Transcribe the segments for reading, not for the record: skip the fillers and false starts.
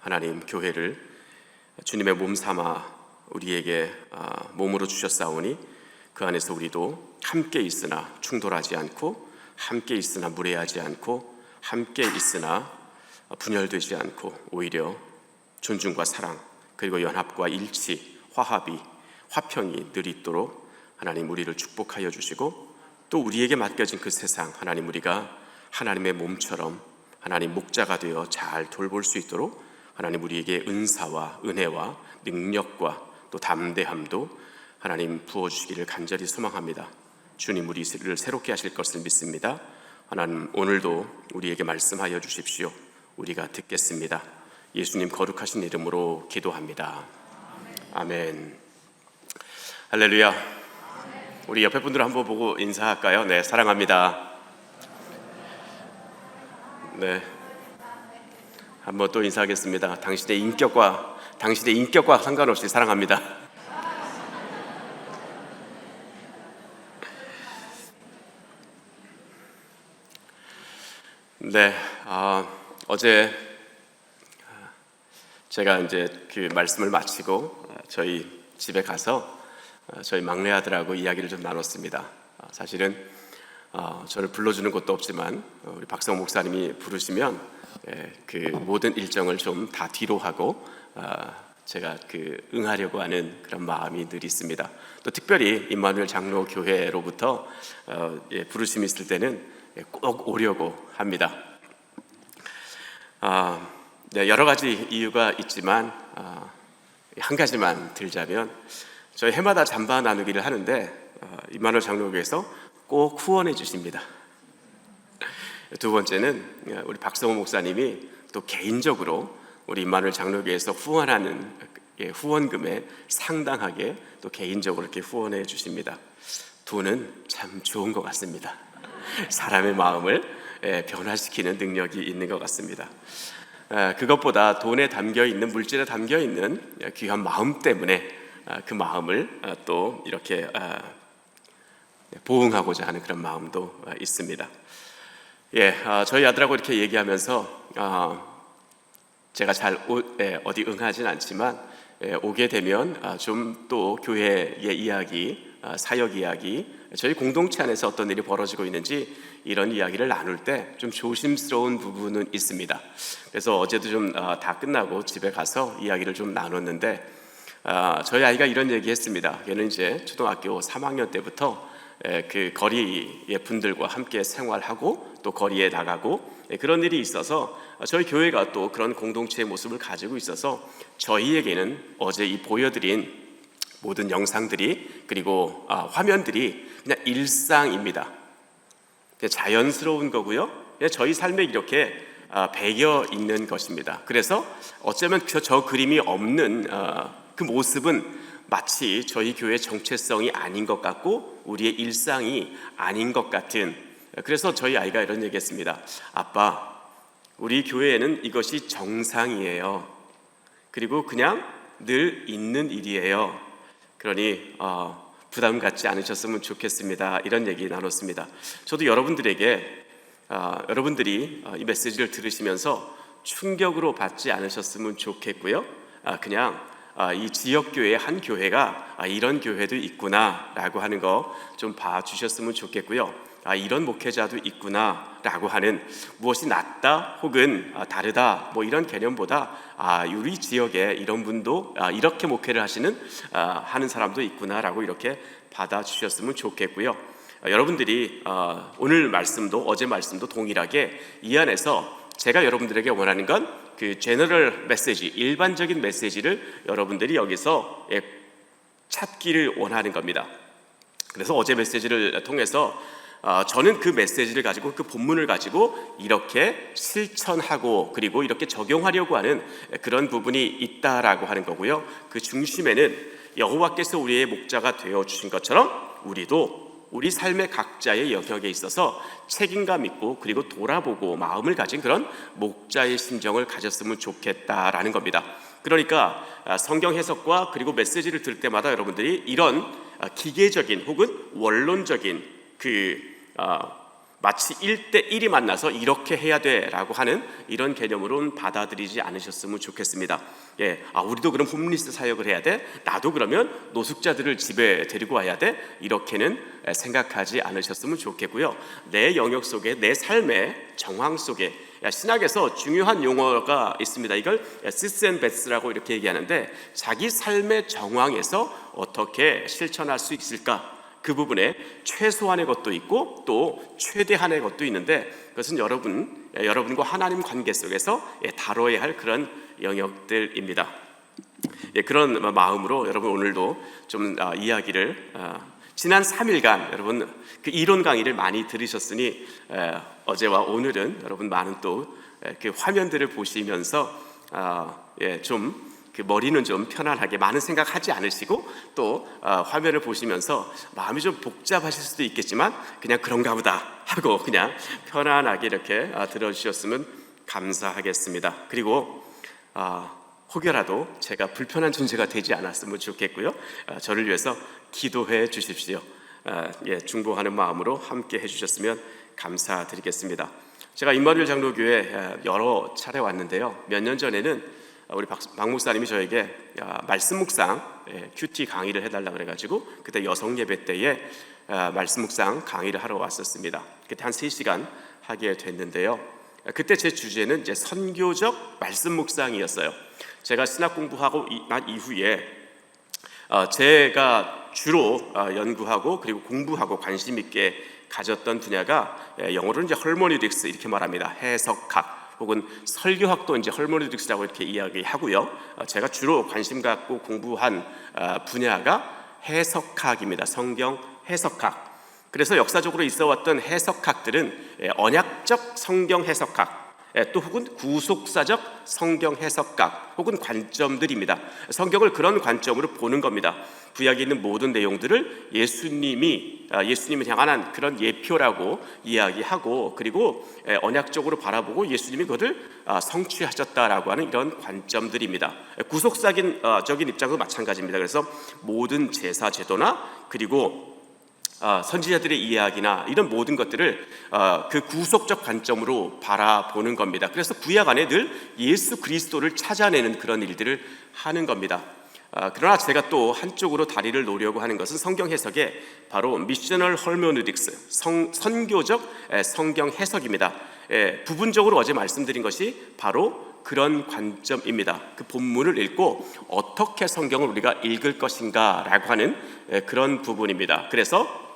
하나님 교회를 주님의 몸 삼아 우리에게 몸으로 주셨사오니 그 안에서 우리도 함께 있으나 충돌하지 않고, 함께 있으나 무례하지 않고, 함께 있으나 분열되지 않고, 오히려 존중과 사랑 그리고 연합과 일치, 화합이, 화평이 늘 있도록 하나님 우리를 축복하여 주시고, 또 우리에게 맡겨진 그 세상 하나님 우리가 하나님의 몸처럼 하나님 목자가 되어 잘 돌볼 수 있도록 하나님 우리에게 은사와 은혜와 능력과 또 담대함도 하나님 부어주시기를 간절히 소망합니다. 주님 우리를 새롭게 하실 것을 믿습니다. 하나님 오늘도 우리에게 말씀하여 주십시오. 우리가 듣겠습니다. 예수님 거룩하신 이름으로 기도합니다. 아멘. 할렐루야. 우리 옆에 분들 한번 보고 인사할까요? 네, 사랑합니다. 네, 한번 또 인사하겠습니다. 당신의 인격과 상관없이 사랑합니다. 네, 어제 제가 이제 그 말씀을 마치고 저희 집에 가서 저희 막내 아들하고 이야기를 좀 나눴습니다. 사실은 저를 불러주는 것도 없지만 우리 박성 목사님이 부르시면 그 모든 일정을 좀 다 뒤로 하고 제가 응하려고 하는 그런 마음이 늘 있습니다. 또 특별히 임마누엘 장로교회로부터 부르심이 있을 때는 꼭 오려고 합니다. 네, 여러 가지 이유가 있지만 한 가지만 들자면 저희 해마다 잠바 나누기를 하는데 임마누엘 장로교회에서 꼭 후원해 주십니다. 두 번째는 우리 박성호 목사님이 또 개인적으로 우리 임마누엘 장로교회에서 후원하는 후원금에 상당하게 또 개인적으로 이렇게 후원해 주십니다. 돈은 참 좋은 것 같습니다. 사람의 마음을 변화시키는 능력이 있는 것 같습니다. 그것보다 돈에 담겨있는, 물질에 담겨있는 귀한 마음 때문에 그 마음을 또 이렇게 보응하고자 하는 그런 마음도 있습니다. 저희 아들하고 이렇게 얘기하면서 제가 잘 어디 응하진 않지만 오게 되면 좀 또 교회의 이야기, 사역 이야기, 저희 공동체 안에서 어떤 일이 벌어지고 있는지 이런 이야기를 나눌 때 좀 조심스러운 부분은 있습니다. 그래서 어제도 좀 다 끝나고 집에 가서 이야기를 좀 나눴는데 저희 아이가 이런 얘기했습니다. 얘는 이제 초등학교 3학년 때부터 그 거리의 분들과 함께 생활하고 또 거리에 나가고 그런 일이 있어서 저희 교회가 또 그런 공동체의 모습을 가지고 있어서 저희에게는 어제 이 보여드린 모든 영상들이 그리고 화면들이 그냥 일상입니다. 자연스러운 거고요. 저희 삶에 이렇게 배겨 있는 것입니다. 그래서 어쩌면 저 그림이 없는 그 모습은 마치 저희 교회의 정체성이 아닌 것 같고 우리의 일상이 아닌 것 같은, 그래서 저희 아이가 이런 얘기했습니다. 아빠, 우리 교회에는 이것이 정상이에요. 그리고 그냥 늘 있는 일이에요. 그러니 부담 갖지 않으셨으면 좋겠습니다. 이런 얘기 나눴습니다. 저도 여러분들에게 여러분들이 이 메시지를 들으시면서 충격으로 받지 않으셨으면 좋겠고요. 그냥 이 지역교회의 한 교회가 이런 교회도 있구나 라고 하는 거 좀 봐주셨으면 좋겠고요. 이런 목회자도 있구나 라고 하는, 무엇이 낫다 혹은 다르다 뭐 이런 개념보다 우리 지역에 이런 분도 이렇게 목회를 하는 사람도 있구나 라고 이렇게 받아주셨으면 좋겠고요. 여러분들이 오늘 말씀도 어제 말씀도 동일하게 이 안에서 제가 여러분들에게 원하는 건 그 제너럴 메시지, 일반적인 메시지를 여러분들이 여기서 찾기를 원하는 겁니다. 그래서 어제 메시지를 통해서 저는 그 메시지를 가지고, 그 본문을 가지고 이렇게 실천하고 그리고 이렇게 적용하려고 하는 그런 부분이 있다라고 하는 거고요. 그 중심에는 여호와께서 우리의 목자가 되어 주신 것처럼 우리도 우리 삶의 각자의 영역에 있어서 책임감 있고 그리고 돌아보고 마음을 가진 그런 목자의 심정을 가졌으면 좋겠다라는 겁니다. 그러니까 성경 해석과 그리고 메시지를 들을 때마다 여러분들이 이런 기계적인 혹은 원론적인 마치 1대1이 만나서 이렇게 해야 돼라고 하는 이런 개념으로는 받아들이지 않으셨으면 좋겠습니다. 우리도 그럼 홈리스 사역을 해야 돼? 나도 그러면 노숙자들을 집에 데리고 와야 돼? 이렇게는 생각하지 않으셨으면 좋겠고요. 내 영역 속에, 내 삶의 정황 속에, 신학에서 중요한 용어가 있습니다. 이걸 시스앤베스라고 이렇게 얘기하는데, 자기 삶의 정황에서 어떻게 실천할 수 있을까? 그 부분에 최소한의 것도 있고 또 최대한의 것도 있는데, 그것은 여러분과 하나님 관계 속에서 다뤄야 할 그런 영역들입니다. 그런 마음으로 여러분 오늘도 좀 이야기를 지난 3일간 여러분 그 이론 강의를 많이 들으셨으니 어제와 오늘은 여러분 많은 또 그 화면들을 보시면서 좀 그 머리는 좀 편안하게 많은 생각하지 않으시고 또 화면을 보시면서 마음이 좀 복잡하실 수도 있겠지만 그냥 그런가 보다 하고 그냥 편안하게 이렇게 들어주셨으면 감사하겠습니다. 그리고 혹여라도 제가 불편한 존재가 되지 않았으면 좋겠고요. 저를 위해서 기도해 주십시오. 중보하는 마음으로 함께 해주셨으면 감사드리겠습니다. 제가 임마누엘 장로교회 여러 차례 왔는데요. 몇 년 전에는 우리 박 목사님이 저에게 말씀 묵상 큐티 강의를 해달라 그래가지고 그때 여성 예배 때에 말씀 묵상 강의를 하러 왔었습니다. 그때 한 3시간 하게 됐는데요. 그때 제 주제는 이제 선교적 말씀 묵상이었어요. 제가 신학 공부하고 난 이후에 제가 주로 연구하고 그리고 공부하고 관심 있게 가졌던 분야가 영어로는 이제 헐머니딕스 이렇게 말합니다. 해석학 혹은 설교학도 이제 헐머니딕스라고 이렇게 이야기하고요. 제가 주로 관심 갖고 공부한 분야가 해석학입니다. 성경 해석학. 그래서 역사적으로 있어왔던 해석학들은 언약적 성경 해석학, 또 혹은 구속사적 성경 해석학 혹은 관점들입니다. 성경을 그런 관점으로 보는 겁니다. 구약에 있는 모든 내용들을 예수님을 향한 그런 예표라고 이야기하고, 그리고 언약적으로 바라보고 예수님이 그것을 성취하셨다라고 하는 이런 관점들입니다. 구속사적인 입장도 마찬가지입니다. 그래서 모든 제사 제도나 그리고 선지자들의 이야기나 이런 모든 것들을 그 구속적 관점으로 바라보는 겁니다. 그래서 구약 안에 늘 예수 그리스도를 찾아내는 그런 일들을 하는 겁니다. 그러나 제가 또 한쪽으로 다리를 놓으려고 하는 것은 성경 해석의 바로 미셔널 헐메네틱스, 선교적 성경 해석입니다. 부분적으로 어제 말씀드린 것이 바로 그런 관점입니다. 그 본문을 읽고 어떻게 성경을 우리가 읽을 것인가 라고 하는 그런 부분입니다. 그래서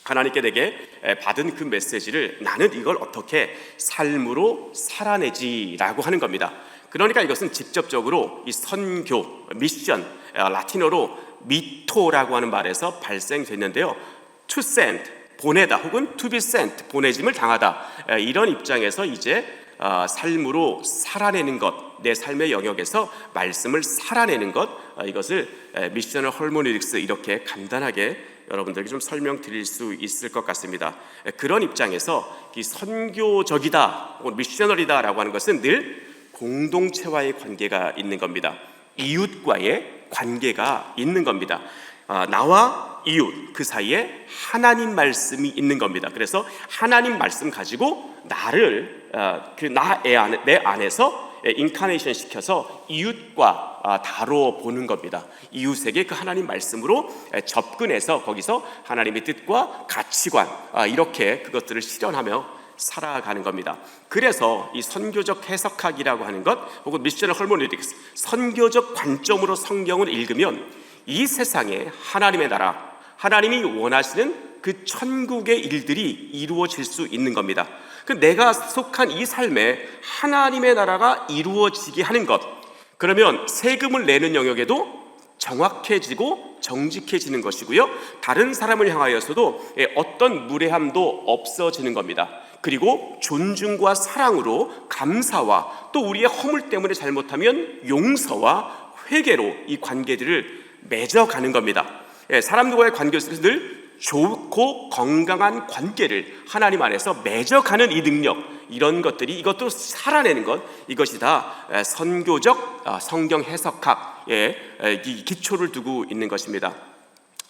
하나님께 내게 받은 그 메시지를 나는 이걸 어떻게 삶으로 살아내지라고 하는 겁니다. 그러니까 이것은 직접적으로 이 선교, 미션, 라틴어로 미토라고 하는 말에서 발생됐는데요. to send, 보내다 혹은 to be sent, 보내짐을 당하다, 이런 입장에서 이제 삶으로 살아내는 것, 내 삶의 영역에서 말씀을 살아내는 것, 이것을 미셔널 헐모니딕스 이렇게 간단하게 여러분들에게 좀 설명드릴 수 있을 것 같습니다. 그런 입장에서 이 선교적이다 혹은 미셔널이다라고 하는 것은 늘 공동체와의 관계가 있는 겁니다. 이웃과의 관계가 있는 겁니다. 나와 이웃 그 사이에 하나님 말씀이 있는 겁니다. 그래서 하나님 말씀 가지고 나를 내 안에서 인카네이션 시켜서 이웃과 다뤄보는 겁니다. 이웃에게 그 하나님 말씀으로 접근해서 거기서 하나님의 뜻과 가치관 이렇게 그것들을 실현하며 살아가는 겁니다. 그래서 이 선교적 해석학이라고 하는 것 혹은 미셔널 헐모니딕스, 선교적 관점으로 성경을 읽으면 이 세상에 하나님의 나라, 하나님이 원하시는 그 천국의 일들이 이루어질 수 있는 겁니다. 내가 속한 이 삶에 하나님의 나라가 이루어지게 하는 것, 그러면 세금을 내는 영역에도 정확해지고 정직해지는 것이고요, 다른 사람을 향하여서도 어떤 무례함도 없어지는 겁니다. 그리고 존중과 사랑으로, 감사와 또 우리의 허물 때문에 잘못하면 용서와 회개로 이 관계들을 맺어가는 겁니다. 사람들과의 관계 속에서 늘 좋고 건강한 관계를 하나님 안에서 맺어가는 이 능력, 이런 것들이, 이것도 살아내는 것, 이것이 다 선교적 성경 해석학의 이 기초를 두고 있는 것입니다.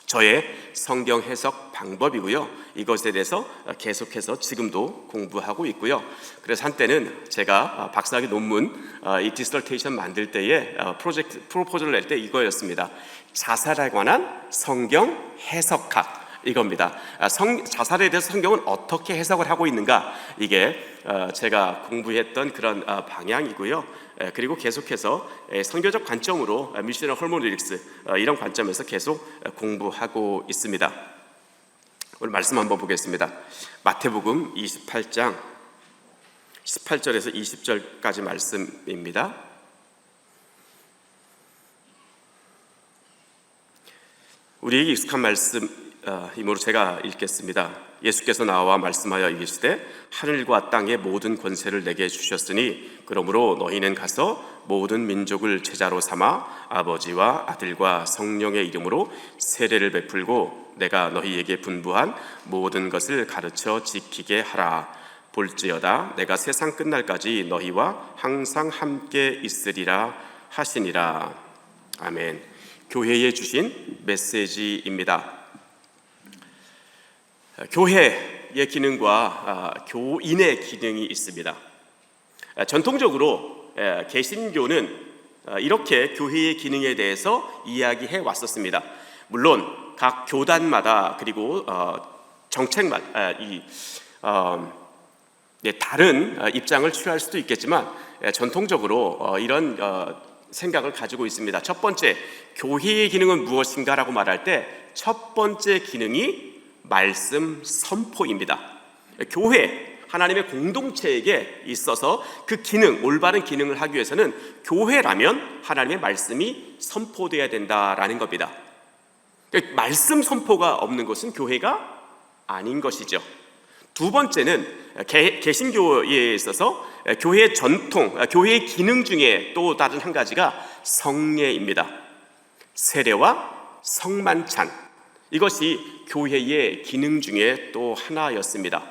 저의 성경 해석 방법이고요. 이것에 대해서 계속해서 지금도 공부하고 있고요. 그래서 한때는 제가 박사학위 논문, 이 디서테이션 만들 때에 프로포즈를 낼 때 이거였습니다. 자살에 관한 성경 해석학, 이겁니다. 자살에 대해서 성경은 어떻게 해석을 하고 있는가, 이게 제가 공부했던 그런 방향이고요. 그리고 계속해서 선교적 관점으로 미셔널 허메네우틱스, 이런 관점에서 계속 공부하고 있습니다. 오늘 말씀 한번 보겠습니다. 마태복음 28장 18절에서 20절까지 말씀입니다. 우리에게 익숙한 말씀이므로 제가 읽겠습니다. 예수께서 나와 말씀하여 이르시되 하늘과 땅의 모든 권세를 내게 주셨으니 그러므로 너희는 가서 모든 민족을 제자로 삼아 아버지와 아들과 성령의 이름으로 세례를 베풀고 내가 너희에게 분부한 모든 것을 가르쳐 지키게 하라. 볼지어다 내가 세상 끝날까지 너희와 항상 함께 있으리라 하시니라. 아멘. 교회에 주신 메시지입니다. 교회의 기능과 교인의 기능이 있습니다. 전통적으로 개신교는 이렇게 교회의 기능에 대해서 이야기해 왔었습니다. 물론 각 교단마다 그리고 정책마다 다른 입장을 취할 수도 있겠지만 전통적으로 이런 생각을 가지고 있습니다. 첫 번째, 교회의 기능은 무엇인가라고 말할 때 첫 번째 기능이 말씀 선포입니다. 교회, 하나님의 공동체에게 있어서 그 기능, 올바른 기능을 하기 위해서는 교회라면 하나님의 말씀이 선포되어야 된다라는 겁니다. 말씀 선포가 없는 것은 교회가 아닌 것이죠. 두 번째는 개신교에 있어서 교회의 전통, 교회의 기능 중에 또 다른 한 가지가 성례입니다. 세례와 성만찬, 이것이 교회의 기능 중에 또 하나였습니다.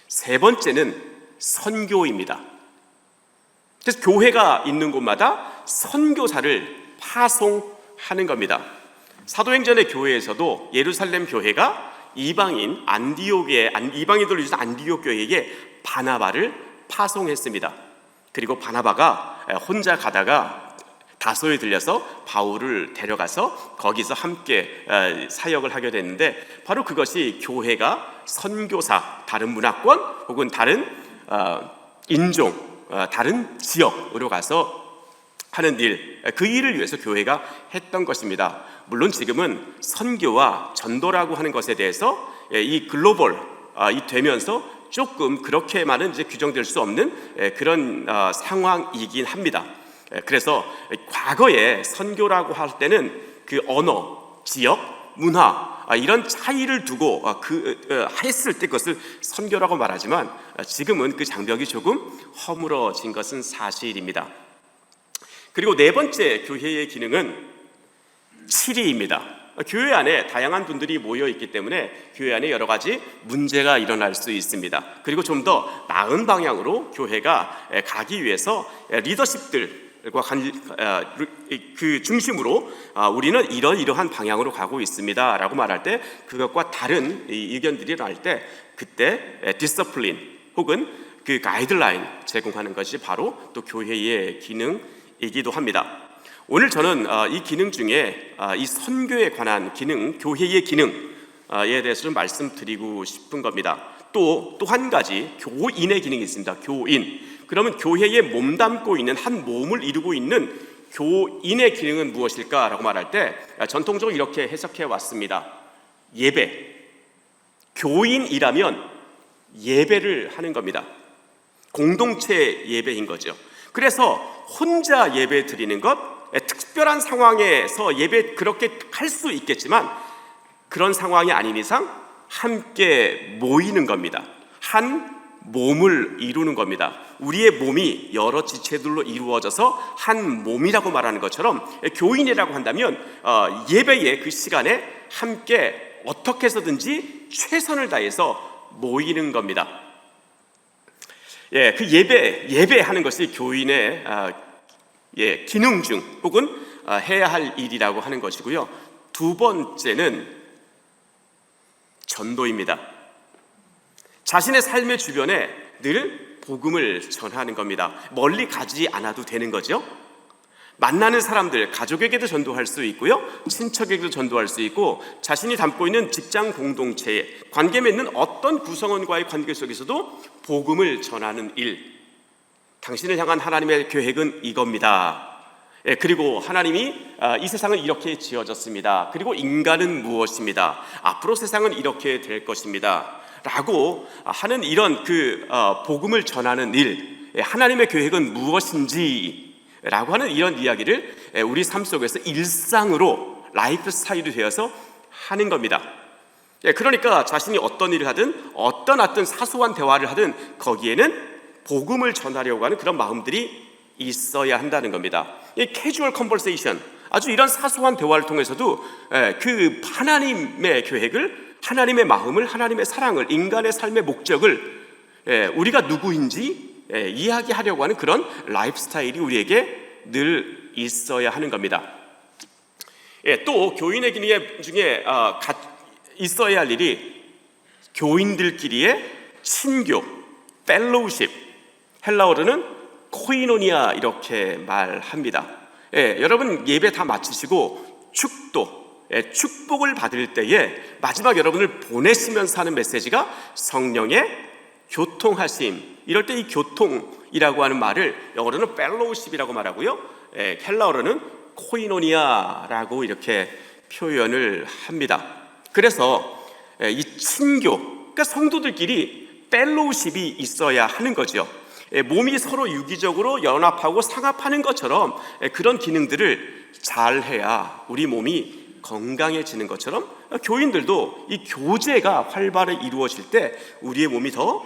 세 번째는 선교입니다. 그래서 교회가 있는 곳마다 선교사를 파송하는 겁니다. 사도행전의 교회에서도 예루살렘 교회가 이방인들을 위해서 안디옥 교회에게 바나바를 파송했습니다. 그리고 바나바가 혼자 가다가 다소에 들려서 바울을 데려가서 거기서 함께 사역을 하게 됐는데, 바로 그것이 교회가 선교사, 다른 문화권 혹은 다른 인종, 다른 지역으로 가서 하는 일, 그 일을 위해서 교회가 했던 것입니다. 물론 지금은 선교와 전도라고 하는 것에 대해서 이 글로벌 되면서 조금 그렇게만은 이제 규정될 수 없는 그런 상황이긴 합니다. 그래서 과거에 선교라고 할 때는 그 언어, 지역, 문화, 이런 차이를 두고 했을 때 그것을 선교라고 말하지만 지금은 그 장벽이 조금 허물어진 것은 사실입니다. 그리고 네 번째 교회의 기능은 치리입니다. 교회 안에 다양한 분들이 모여 있기 때문에 교회 안에 여러 가지 문제가 일어날 수 있습니다. 그리고 좀 더 나은 방향으로 교회가 가기 위해서 리더십들 그 중심으로 우리는 이러한 방향으로 가고 있습니다 라고 말할 때, 그것과 다른 의견들이 나올 때 그때 디서플린 혹은 그 가이드라인 제공하는 것이 바로 또 교회의 기능이기도 합니다. 오늘 저는 이 기능 중에 이 선교에 관한 기능, 교회의 기능에 대해서 좀 말씀드리고 싶은 겁니다. 또 한 가지 교인의 기능이 있습니다. 교인. 그러면 교회에 몸담고 있는 한 몸을 이루고 있는 교인의 기능은 무엇일까라고 말할 때 전통적으로 이렇게 해석해 왔습니다. 예배. 교인이라면 예배를 하는 겁니다. 공동체 예배인 거죠. 그래서 혼자 예배 드리는 것, 특별한 상황에서 예배 그렇게 할 수 있겠지만 그런 상황이 아닌 이상 함께 모이는 겁니다. 한 몸을 이루는 겁니다. 우리의 몸이 여러 지체들로 이루어져서 한 몸이라고 말하는 것처럼 교인이라고 한다면 예배의 그 시간에 함께 어떻게 해서든지 최선을 다해서 모이는 겁니다. 그 예배하는 것이 교인의 기능 중 혹은 해야 할 일이라고 하는 것이고요. 두 번째는 전도입니다. 자신의 삶의 주변에 늘 복음을 전하는 겁니다. 멀리 가지 않아도 되는 거죠. 만나는 사람들, 가족에게도 전도할 수 있고요, 친척에게도 전도할 수 있고, 자신이 담고 있는 직장 공동체에 관계 맺는 어떤 구성원과의 관계 속에서도 복음을 전하는 일. 당신을 향한 하나님의 계획은 이겁니다. 그리고 하나님이 이 세상은 이렇게 지어졌습니다. 그리고 인간은 무엇입니다. 앞으로 세상은 이렇게 될 것입니다. 라고 하는 이런 복음을 전하는 일, 하나님의 계획은 무엇인지 라고 하는 이런 이야기를 우리 삶 속에서 일상으로, 라이프 스타일이 되어서 하는 겁니다. 그러니까 자신이 어떤 일을 하든 어떤 사소한 대화를 하든 거기에는 복음을 전하려고 하는 그런 마음들이 있어야 한다는 겁니다. 이 캐주얼 컨버세이션, 아주 이런 사소한 대화를 통해서도 그 하나님의 계획을, 하나님의 마음을, 하나님의 사랑을, 인간의 삶의 목적을, 우리가 누구인지 이야기하려고 하는 그런 라이프 스타일이 우리에게 늘 있어야 하는 겁니다. 또 교인의 기능 중에 있어야 할 일이 교인들끼리의 친교, 펠로우십, 헬라어로는 코이노니아 이렇게 말합니다. 여러분 예배 다 마치시고 축복을 받을 때에 마지막 여러분을 보내시면서 하는 메시지가 성령의 교통하심. 이럴 때 이 교통이라고 하는 말을 영어로는 펠로우십이라고 말하고요, 헬라어로는 코이노니아라고 이렇게 표현을 합니다. 그래서 이 친교, 그러니까 성도들끼리 펠로우십이 있어야 하는 거죠. 몸이 서로 유기적으로 연합하고 상합하는 것처럼 그런 기능들을 잘 해야 우리 몸이 건강해지는 것처럼 교인들도 이 교제가 활발히 이루어질 때 우리의 몸이 더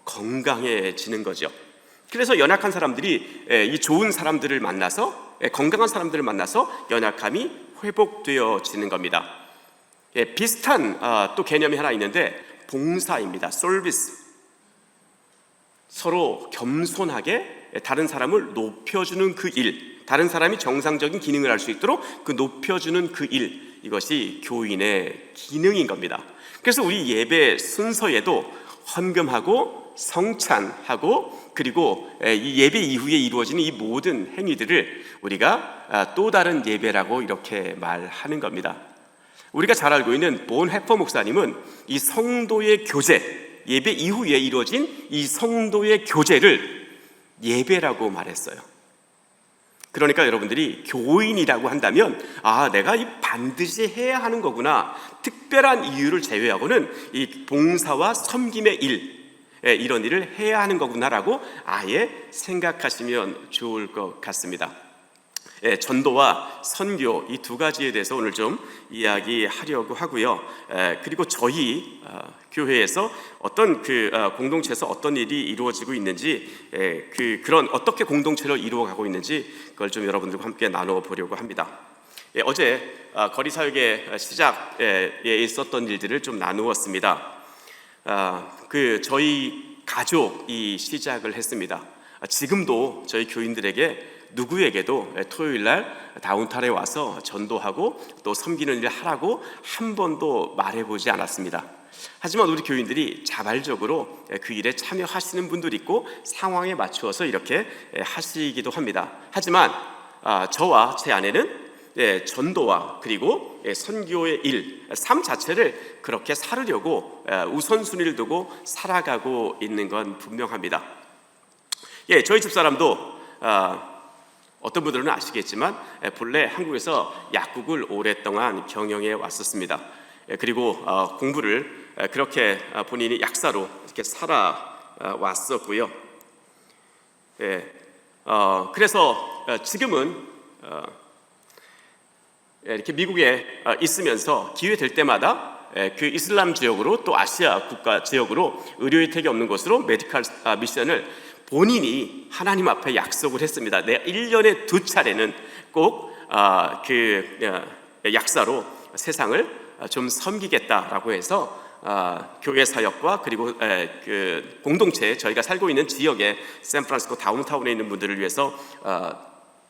건강해지는 거죠. 그래서 연약한 사람들이 이 좋은 사람들을 만나서, 건강한 사람들을 만나서 연약함이 회복되어지는 겁니다. 비슷한 또 개념이 하나 있는데 봉사입니다. 서비스. 서로 겸손하게 다른 사람을 높여주는 그 일, 다른 사람이 정상적인 기능을 할 수 있도록 그 높여주는 그 일, 이것이 교인의 기능인 겁니다. 그래서 우리 예배 순서에도 헌금하고 성찬하고 그리고 이 예배 이후에 이루어지는 이 모든 행위들을 우리가 또 다른 예배라고 이렇게 말하는 겁니다. 우리가 잘 알고 있는 본 해퍼 목사님은 이 성도의 교제, 예배 이후에 이루어진 이 성도의 교제를 예배라고 말했어요. 그러니까 여러분들이 교인이라고 한다면 내가 이 반드시 해야 하는 거구나, 특별한 이유를 제외하고는 이 봉사와 섬김의 일, 이런 일을 해야 하는 거구나라고 아예 생각하시면 좋을 것 같습니다. 전도와 선교, 이 두 가지에 대해서 오늘 좀 이야기하려고 하고요. 그리고 저희 교회에서 어떤 공동체에서 어떤 일이 이루어지고 있는지, 그런 어떻게 공동체를 이루어가고 있는지 그걸 좀 여러분들과 함께 나눠보려고 합니다. 어제 거리 사역의 시작에 있었던 일들을 좀 나누었습니다. 저희 가족이 시작을 했습니다. 지금도 저희 교인들에게 누구에게도 토요일날 다운타운에 와서 전도하고 또 섬기는 일을 하라고 한 번도 말해보지 않았습니다. 하지만 우리 교인들이 자발적으로 그 일에 참여하시는 분들이 있고 상황에 맞추어서 이렇게 하시기도 합니다. 하지만 저와 제 아내는 전도와 그리고 선교의 일, 삶 자체를 그렇게 살으려고 우선순위를 두고 살아가고 있는 건 분명합니다. 저희 집사람도 어떤 분들은 아시겠지만 본래 한국에서 약국을 오랫동안 경영해 왔었습니다. 그리고 공부를 그렇게 본인이 약사로 이렇게 살아왔었고요. 그래서 지금은 이렇게 미국에 있으면서 기회 될 때마다 그 이슬람 지역으로 또 아시아 국가 지역으로 의료 혜택이 없는 곳으로 메디컬 미션을 본인이 하나님 앞에 약속을 했습니다. 내가 1년에 2차례는 꼭 약사로 세상을 좀 섬기겠다라고 해서 교회 사역과 그리고 공동체, 저희가 살고 있는 지역의 샌프란시스코 다운타운에 있는 분들을 위해서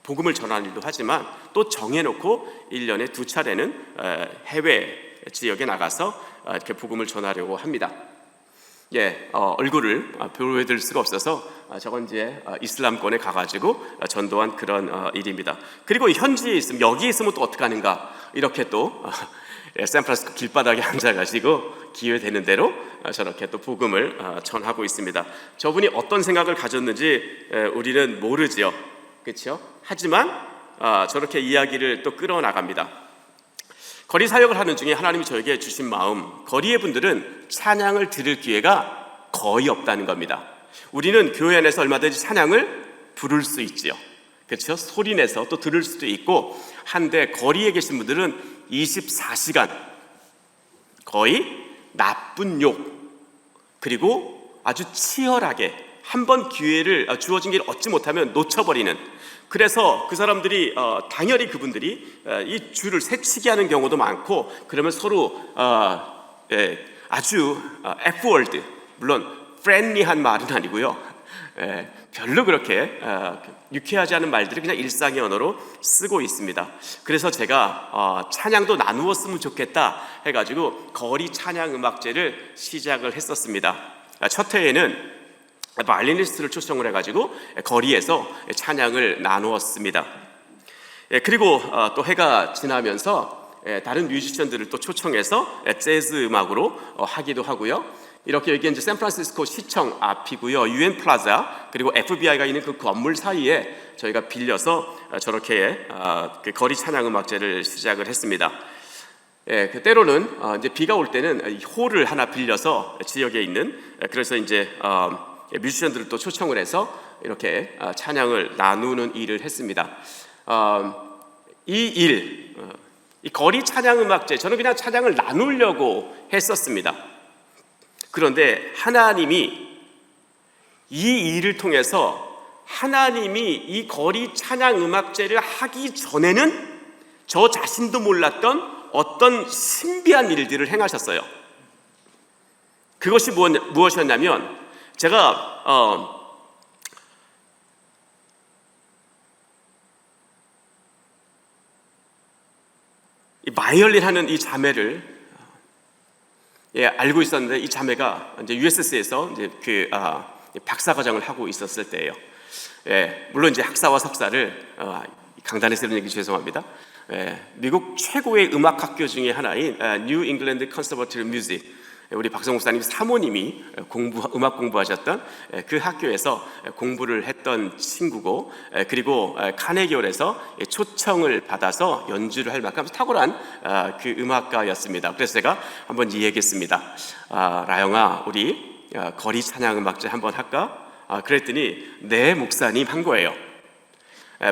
복음을 전하는 일도 하지만 또 정해놓고 1년에 2차례는 해외 지역에 나가서 이렇게 복음을 전하려고 합니다. 얼굴을 보여드릴 수가 없어서 저건 이제 이슬람권에 가가지고 전도한 그런 일입니다. 그리고 현지에 있으면, 여기 있으면 또 어떻게 하는가, 이렇게 또 샌프란시스코 길바닥에 앉아가지고 기회 되는 대로 저렇게 또 복음을 전하고 있습니다. 저분이 어떤 생각을 가졌는지 우리는 모르지요, 그렇죠? 하지만 저렇게 이야기를 또 끌어나갑니다. 거리 사역을 하는 중에 하나님이 저에게 주신 마음, 거리의 분들은 찬양을 들을 기회가 거의 없다는 겁니다. 우리는 교회 안에서 얼마든지 찬양을 부를 수 있지요, 그렇죠? 소리내서 또 들을 수도 있고 한데, 거리에 계신 분들은 24시간 거의 나쁜 욕, 그리고 아주 치열하게 한 번 기회를, 주어진 기회를 얻지 못하면 놓쳐버리는, 그래서 그 사람들이 당연히 그분들이 이 줄을 새치기 하는 경우도 많고, 그러면 서로 아주 F월드, 물론 프렌리한 말은 아니고요, 별로 그렇게 유쾌하지 않은 말들을 그냥 일상의 언어로 쓰고 있습니다. 그래서 제가 찬양도 나누었으면 좋겠다 해가지고 거리 찬양 음악제를 시작을 했었습니다. 첫 해에는 바이올리니스트를 초청을 해가지고 거리에서 찬양을 나누었습니다. 그리고 또 해가 지나면서 다른 뮤지션들을 또 초청해서 재즈 음악으로 하기도 하고요. 이렇게 여기 이제 샌프란시스코 시청 앞이고요, 유엔 플라자, 그리고 FBI가 있는 그 건물 사이에 저희가 빌려서 저렇게 그 거리 찬양 음악제를 시작을 했습니다. 때로는 이제 비가 올 때는 홀을 하나 빌려서 지역에 있는, 그래서 이제 뮤지션들을 또 초청을 해서 이렇게 찬양을 나누는 일을 했습니다. 이 거리 찬양 음악제, 저는 그냥 찬양을 나누려고 했었습니다. 그런데 하나님이 이 일을 통해서, 하나님이 이 거리 찬양 음악제를 하기 전에는 저 자신도 몰랐던 어떤 신비한 일들을 행하셨어요. 그것이 무엇이었냐면, 제가 이 바이올린 하는 이 자매를 알고 있었는데, 이 자매가 이제 USS에서 이제 그 박사과정을 하고 있었을 때예요. 물론 이제 학사와 석사를 강단에서 이런 얘기 죄송합니다. 미국 최고의 음악 학교 중에 하나인 뉴 잉글랜드 컨서버터리 뮤직, 우리 박성 목사님 사모님이 음악 공부하셨던 그 학교에서 공부를 했던 친구고, 그리고 카네기홀에서 초청을 받아서 연주를 할 만큼 탁월한 그 음악가였습니다. 그래서 제가 한번 이야기했습니다. 라영아, 우리 거리 찬양 음악제 한번 할까? 그랬더니 네, 목사님, 한 거예요.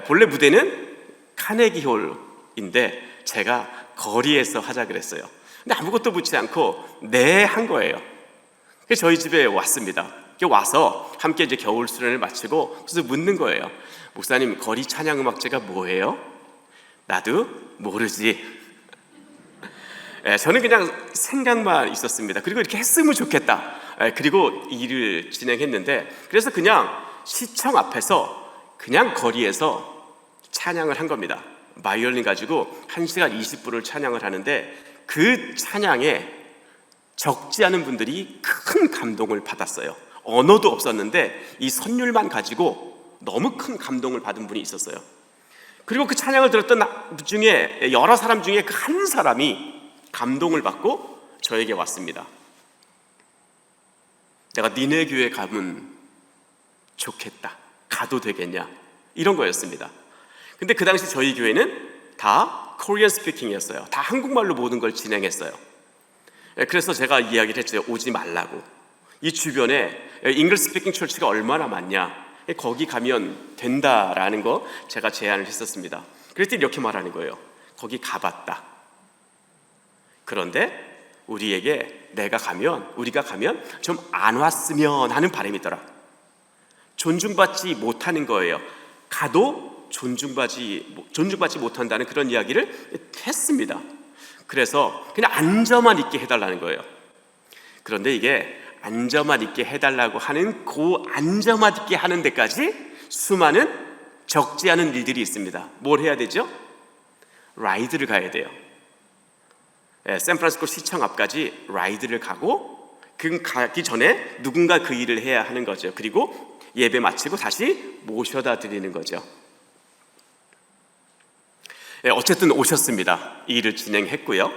본래 무대는 카네기홀인데 제가 거리에서 하자 그랬어요. 근데 아무것도 묻지 않고 네, 한 거예요. 그래서 저희 집에 왔습니다. 와서 함께 이제 겨울 수련을 마치고 그래서 묻는 거예요. 목사님, 거리 찬양 음악제가 뭐예요? 나도 모르지. 저는 그냥 생각만 있었습니다. 그리고 이렇게 했으면 좋겠다. 그리고 일을 진행했는데, 그래서 그냥 시청 앞에서 그냥 거리에서 찬양을 한 겁니다. 바이올린 가지고 1시간 20분을 찬양을 하는데, 그 찬양에 적지 않은 분들이 큰 감동을 받았어요. 언어도 없었는데 이 선율만 가지고 너무 큰 감동을 받은 분이 있었어요. 그리고 그 찬양을 들었던 중에, 여러 사람 중에 그 한 사람이 감동을 받고 저에게 왔습니다. 내가 니네 교회 가면 좋겠다, 가도 되겠냐, 이런 거였습니다. 근데 그 당시 저희 교회는 다 코리안 스피킹이었어요. 다 한국말로 모든 걸 진행했어요. 그래서 제가 이야기를 했죠. 오지 말라고. 이 주변에 잉글리시 스피킹 철치가 얼마나 많냐, 거기 가면 된다라는 거 제가 제안을 했었습니다. 그랬더니 이렇게 말하는 거예요. 거기 가봤다. 그런데 우리가 가면 좀 안 왔으면 하는 바람이 있더라. 존중받지 못하는 거예요. 가도 존중받지 못한다는 그런 이야기를 했습니다. 그래서 그냥 앉아만 있게 해달라는 거예요. 그런데 이게 앉아만 있게 해달라고 하는, 그 앉아만 있게 하는 데까지 수많은 적지 않은 일들이 있습니다. 뭘 해야 되죠? 라이드를 가야 돼요. 샌프란시스코 시청 앞까지 라이드를 가고 그 가기 전에 누군가 그 일을 해야 하는 거죠. 그리고 예배 마치고 다시 모셔다 드리는 거죠. 어쨌든 오셨습니다. 이 일을 진행했고요.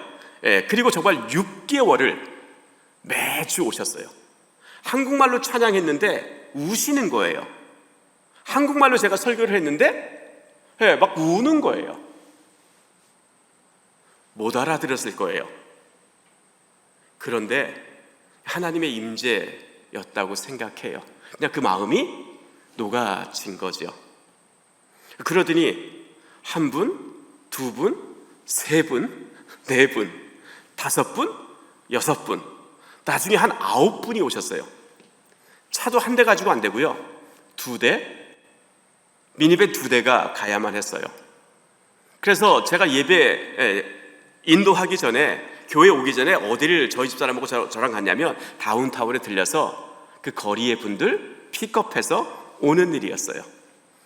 그리고 정말 6개월을 매주 오셨어요. 한국말로 찬양했는데 우시는 거예요. 한국말로 제가 설교를 했는데 막 우는 거예요. 못 알아들었을 거예요. 그런데 하나님의 임재였다고 생각해요. 그냥 그 마음이 녹아진 거죠. 그러더니 한 분, 두 분, 세 분, 네 분, 다섯 분, 여섯 분, 나중에 한 9분이 오셨어요. 차도 한 대 가지고 안 되고요. 2대, 미니밴 2대가 가야만 했어요. 그래서 제가 예배 인도하기 전에, 교회 오기 전에 어디를 저희 집사람하고 저랑 갔냐면 다운타운에 들려서 그 거리의 분들 픽업해서 오는 일이었어요.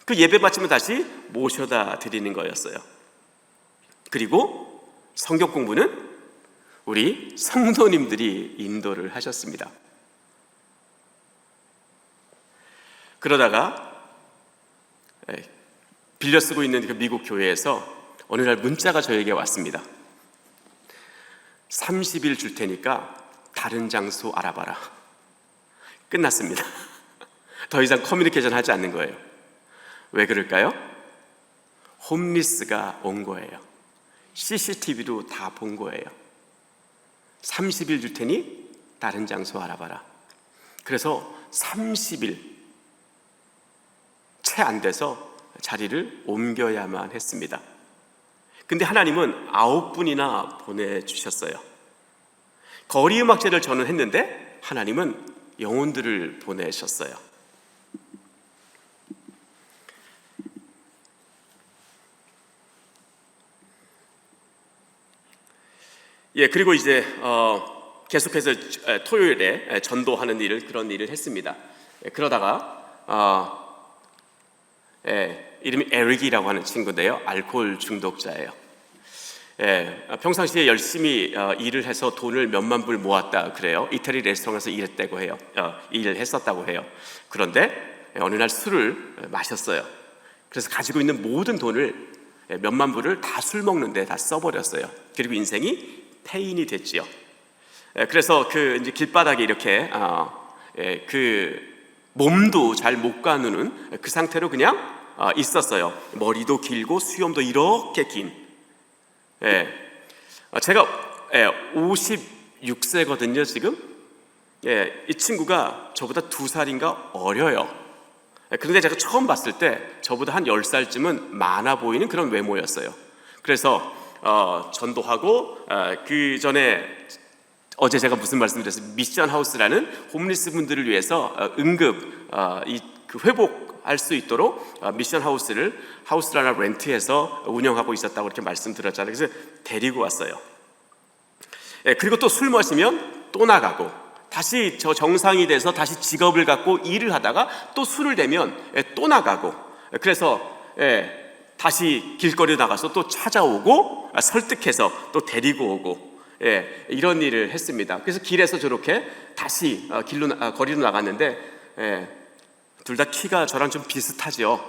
그 예배 마치면 다시 모셔다 드리는 거였어요. 그리고 성경 공부는 우리 성도님들이 인도를 하셨습니다. 그러다가 빌려 쓰고 있는 그 미국 교회에서 어느 날 문자가 저에게 왔습니다. 30일 줄 테니까 다른 장소 알아봐라. 끝났습니다. 더 이상 커뮤니케이션 하지 않는 거예요. 왜 그럴까요? 홈리스가 온 거예요. CCTV로 다 본 거예요. 30일 줄 테니 다른 장소 알아봐라. 그래서 30일 채 안 돼서 자리를 옮겨야만 했습니다. 근데 하나님은 9분이나 보내주셨어요. 거리음악제를 저는 했는데 하나님은 영혼들을 보내셨어요. 그리고 이제 계속해서 토요일에 전도하는 그런 일을 했습니다. 그러다가 이름이 에릭이라고 하는 친구인데요, 알코올 중독자예요. 평상시에 열심히 일을 해서 돈을 몇만 불 모았다 그래요. 이태리 레스토랑에서 일했다고 해요. 일을 했었다고 해요. 그런데 어느 날 술을 마셨어요. 그래서 가지고 있는 모든 돈을 몇만 불을 다 술 먹는데 다 써버렸어요. 그리고 인생이 폐인이 됐지요. 그래서 그 이제 길바닥에 이렇게 그 몸도 잘 못 가누는 그 상태로 그냥 있었어요. 머리도 길고 수염도 이렇게 긴. 제가 56세거든요 지금. 이 친구가 저보다 2살인가 어려요. 그런데 제가 처음 봤을 때 저보다 한 10살쯤은 많아 보이는 그런 외모였어요. 그래서 전도하고 그 전에 어제 제가 무슨 말씀을 드렸어요? 미션 하우스라는 홈리스 분들을 위해서 응급 그 회복할 수 있도록 미션 하우스를 하나 렌트해서 운영하고 있었다고 이렇게 말씀드렸잖아요. 그래서 데리고 왔어요. 그리고 또 술 마시면 또 나가고 다시 저 정상이 돼서 다시 직업을 갖고 일을 하다가 또 술을 대면 또 나가고, 그래서 다시 길거리에 나가서 또 찾아오고 설득해서 또 데리고 오고 이런 일을 했습니다. 그래서 길에서 저렇게 다시 거리로 나갔는데 둘 다 키가 저랑 좀 비슷하죠.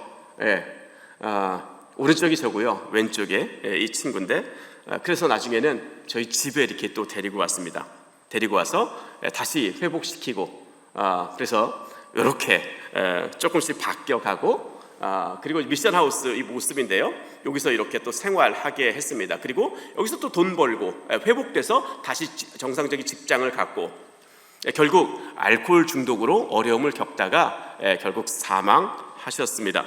오른쪽이 저고요, 왼쪽에 이 친구인데, 그래서 나중에는 저희 집에 이렇게 또 데리고 왔습니다. 데리고 와서 다시 회복시키고, 그래서 이렇게 조금씩 바뀌어가고, 그리고 미션 하우스 이 모습인데요, 여기서 이렇게 또 생활하게 했습니다. 그리고 여기서 또 돈 벌고 회복돼서 다시 정상적인 직장을 갖고, 결국 알코올 중독으로 어려움을 겪다가 결국 사망하셨습니다.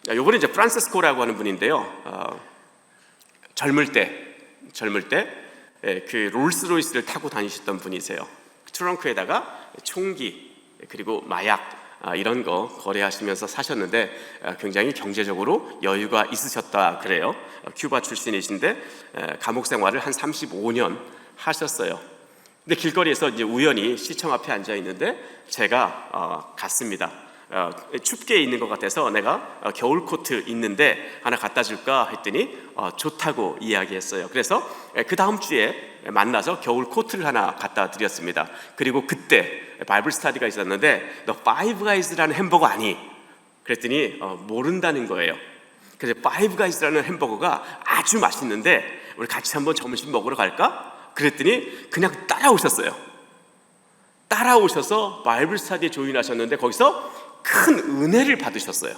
요번에 이제 프란시스코라고 하는 분인데요, 젊을 때 그 롤스로이스를 타고 다니셨던 분이세요. 트렁크에다가 총기 그리고 마약 이런 거 거래하시면서 사셨는데 굉장히 경제적으로 여유가 있으셨다 그래요. 큐바 출신이신데 감옥 생활을 한 35년 하셨어요. 근데 길거리에서 이제 우연히 시청 앞에 앉아 있는데 제가 갔습니다. 춥게 있는 것 같아서 내가 겨울 코트 있는데 하나 갖다 줄까 했더니 좋다고 이야기했어요. 그래서 그 다음 주에 만나서 겨울 코트를 하나 갖다 드렸습니다. 그리고 그때 바이블 스터디가 있었는데 너 파이브 가이즈라는 햄버거 아니? 그랬더니 모른다는 거예요. 그래서 파이브 가이즈라는 햄버거가 아주 맛있는데 우리 같이 한번 점심 먹으러 갈까? 그랬더니 그냥 따라오셨어요. 따라오셔서 바이블 스터디에 조인하셨는데 거기서 큰 은혜를 받으셨어요.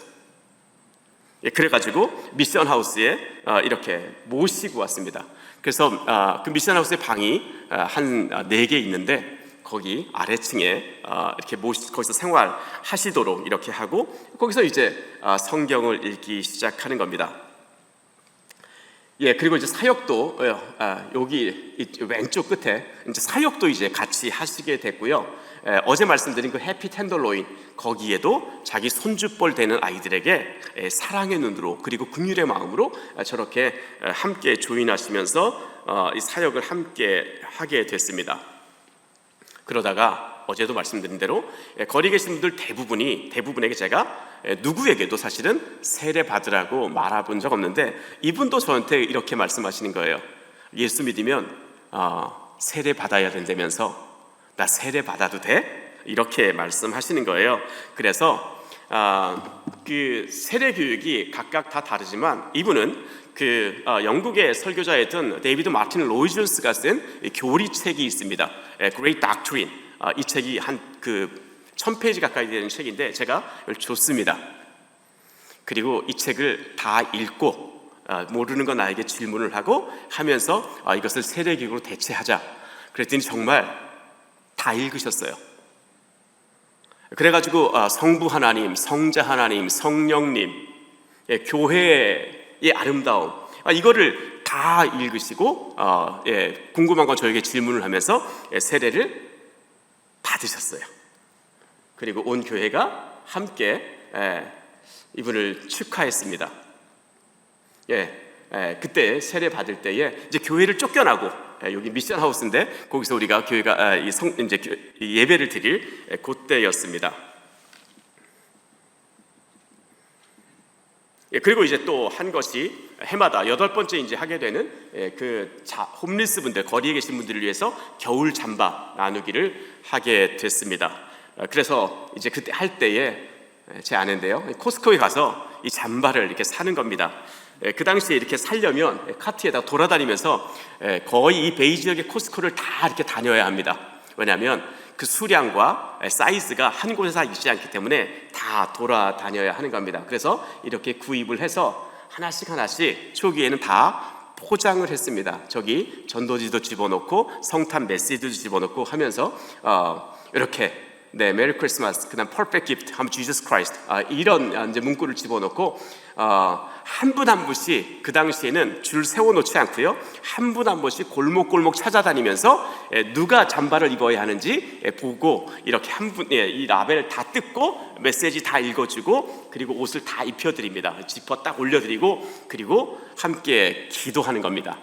그래가지고 미션 하우스에 이렇게 모시고 왔습니다. 그래서 그 미션 하우스의 방이 한 4개 있는데 거기 아래층에 이렇게 거기서 생활하시도록 이렇게 하고 거기서 이제 성경을 읽기 시작하는 겁니다. 그리고 이제 사역도 여기 왼쪽 끝에 이제 사역도 이제 같이 하시게 됐고요. 어제 말씀드린 그 해피 텐더로인 거기에도 자기 손주뻘 되는 아이들에게 사랑의 눈으로 그리고 긍휼의 마음으로 저렇게 함께 조인하시면서 이 사역을 함께 하게 됐습니다. 그러다가 어제도 말씀드린 대로 거리 계신 분들 대부분에게 제가 누구에게도 사실은 세례 받으라고 말해본 적 없는데 이분도 저한테 이렇게 말씀하시는 거예요. 예수 믿으면 세례 받아야 된다면서 나 세례 받아도 돼? 이렇게 말씀하시는 거예요. 그래서 그 세례 교육이 각각 다 다르지만 이분은 그 영국의 설교자였던 데이비드 마틴 로이존스가 쓴 교리책이 있습니다. Great Doctrine. 이 책이 한 1000페이지 가까이 되는 책인데 제가 좋습니다. 그리고 이 책을 다 읽고 모르는 건 나에게 질문을 하고 하면서 이것을 세례교육으로 대체하자. 그랬더니 정말 다 읽으셨어요. 그래가지고 성부 하나님, 성자 하나님, 성령님, 교회의 아름다움 이거를 다 읽으시고 궁금한 건 저에게 질문을 하면서 세례를 받으셨어요. 그리고 온 교회가 함께 이분을 축하했습니다. 그때 세례 받을 때에 이제 교회를 쫓겨나고 여기 미션 하우스인데 거기서 우리가 교회가 이제 예배를 드릴 그때였습니다. 그리고 이제 또 한 것이 해마다 8번째 이제 하게 되는 홈리스 분들, 거리에 계신 분들을 위해서 겨울 잠바 나누기를 하게 됐습니다. 그래서 이제 그때 할 때에 제 아내인데요, 코스트코에 가서 이 잠바를 이렇게 사는 겁니다. 그 당시에 이렇게 살려면 카트에다 돌아다니면서 거의 이 베이 지역의 코스트코를 다 이렇게 다녀야 합니다. 왜냐하면 그 수량과 사이즈가 한 곳에서 있지 않기 때문에 다 돌아다녀야 하는 겁니다. 그래서 이렇게 구입을 해서 하나씩 초기에는 다 포장을 했습니다. 저기 전도지도 집어넣고 성탄 메시지도 집어넣고 하면서 이렇게 메리 크리스마스, 그다음 퍼펙트 기프트, 하면 지저스 크라이스트 이런 이제 문구를 집어넣고 한 분 한 분씩 그 당시에는 줄 세워놓지 않고요, 한 분 한 분씩 골목골목 찾아다니면서 누가 잠바를 입어야 하는지 보고 이렇게 한 분 이 라벨을 다 뜯고 메시지 다 읽어주고 그리고 옷을 다 입혀드립니다. 지퍼 딱 올려드리고 그리고 함께 기도하는 겁니다.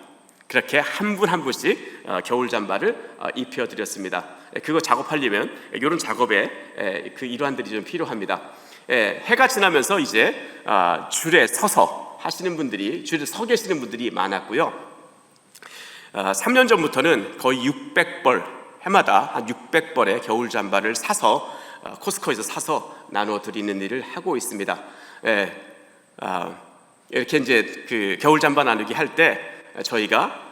그렇게 한 분 한 분씩 겨울 잠바를 입혀드렸습니다. 그거 작업하려면 이런 작업에 그 일환들이 좀 필요합니다. 해가 지나면서 이제 줄에 서서 하시는 분들이, 줄에 서 계시는 분들이 많았고요. 3년 전부터는 거의 600벌, 해마다 한 600벌의 겨울 잠바를 사서 코스트코에서 사서 나눠 드리는 일을 하고 있습니다. 이렇게 이제 그 겨울 잠바 나누기 할 때 저희가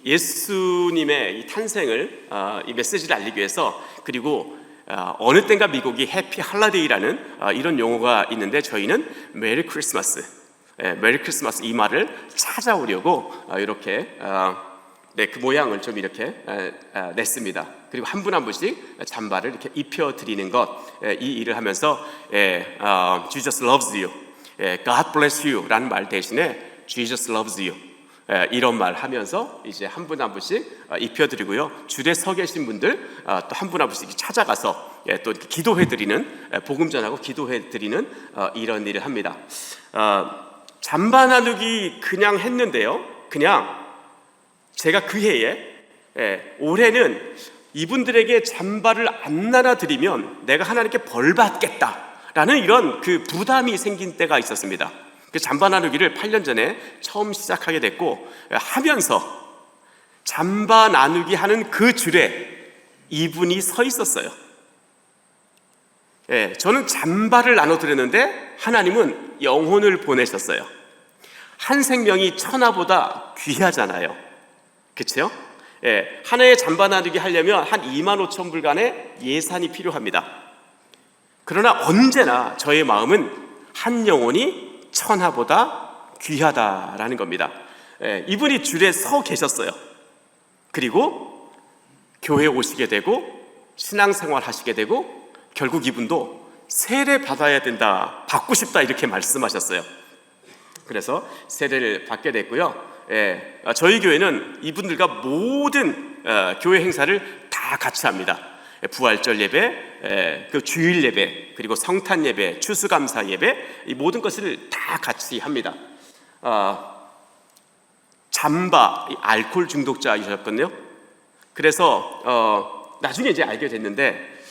예수님의 이 탄생을 이 메시지를 알리기 위해서, 그리고 어느 땐가 미국이 해피 할러데이라는 이런 용어가 있는데 저희는 메리 크리스마스, 메리 크리스마스 이 말을 찾아오려고 이렇게 그 모양을 좀 이렇게 냈습니다. 그리고 한 분 한 분씩 잠바를 이렇게 입혀 드리는 것, 이 일을 하면서 Jesus loves you, God bless you 라는 말 대신에 Jesus loves you 이런 말 하면서 이제 한 분 한 분씩 입혀드리고요. 줄에 서 계신 분들 또 한 분 한 분씩 찾아가서 또 기도해드리는, 복음 전하고 기도해드리는 이런 일을 합니다. 잠바 나누기 그냥 했는데요, 그냥 제가 그 해에 올해는 이분들에게 잠바를 안 나눠드리면 내가 하나님께 벌 받겠다 라는 이런 그 부담이 생긴 때가 있었습니다. 그 잠바 나누기를 8년 전에 처음 시작하게 됐고, 하면서 잠바 나누기 하는 그 줄에 이분이 서 있었어요. 저는 잠바를 나눠드렸는데 하나님은 영혼을 보내셨어요. 한 생명이 천하보다 귀하잖아요. 그렇죠? 한 해에 잠바 나누기 하려면 한 25,000불간의 예산이 필요합니다. 그러나 언제나 저의 마음은 한 영혼이 천하보다 귀하다라는 겁니다. 이분이 줄에 서 계셨어요. 그리고 교회에 오시게 되고 신앙생활 하시게 되고 결국 이분도 세례 받아야 된다, 받고 싶다 이렇게 말씀하셨어요. 그래서 세례를 받게 됐고요. 저희 교회는 이분들과 모든 교회 행사를 다 같이 합니다. 부활절 예배, 그 주일 예배, 그리고 성탄 예배, 추수감사 예배, 이 모든 것을 다 같이 합니다. 잠바, 알코올 중독자이셨거든요. 그래서 나중에 이제 알게 됐는데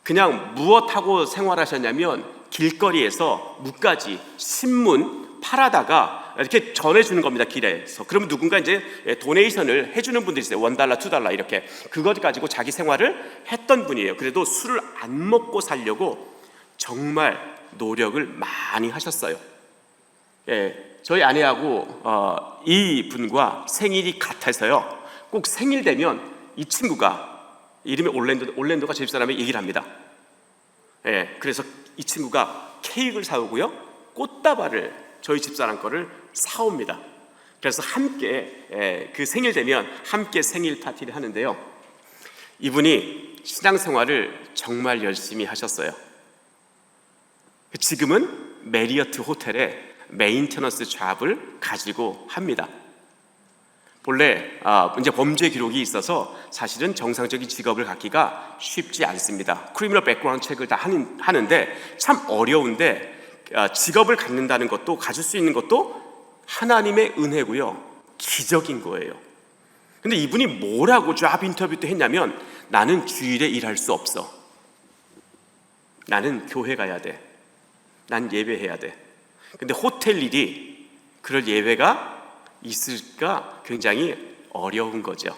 그냥 무엇하고 생활하셨냐면 길거리에서 뭇가지, 신문 팔아다가 이렇게 전해주는 겁니다, 길에서. 그러면 누군가 이제 도네이션을 해주는 분들이 있어요. $1, $2 이렇게. 그것 가지고 자기 생활을 했던 분이에요. 그래도 술을 안 먹고 살려고 정말 노력을 많이 하셨어요. 저희 아내하고 이 분과 생일이 같아서요. 꼭 생일 되면 이 친구가 이름이 올랜도가 집사람의 얘기를 합니다. 그래서 이 친구가 케이크를 사오고요, 꽃다발을 저희 집사람 거를 사옵니다. 그래서 함께 그 생일 되면 함께 생일 파티를 하는데요. 이분이 신앙생활을 정말 열심히 하셨어요. 지금은 메리어트 호텔에 메인테너스 잡을 가지고 합니다. 본래 이제 범죄 기록이 있어서 사실은 정상적인 직업을 갖기가 쉽지 않습니다. 크리미널 백그라운드 체크를 다 하는데 참 어려운데 직업을 갖는다는 것도, 가질 수 있는 것도 하나님의 은혜고요, 기적인 거예요. 근데 이분이 뭐라고 잡 인터뷰 때 했냐면, 나는 주일에 일할 수 없어. 나는 교회 가야 돼. 난 예배해야 돼. 근데 호텔 일이 그럴 예배가 있을까 굉장히 어려운 거죠.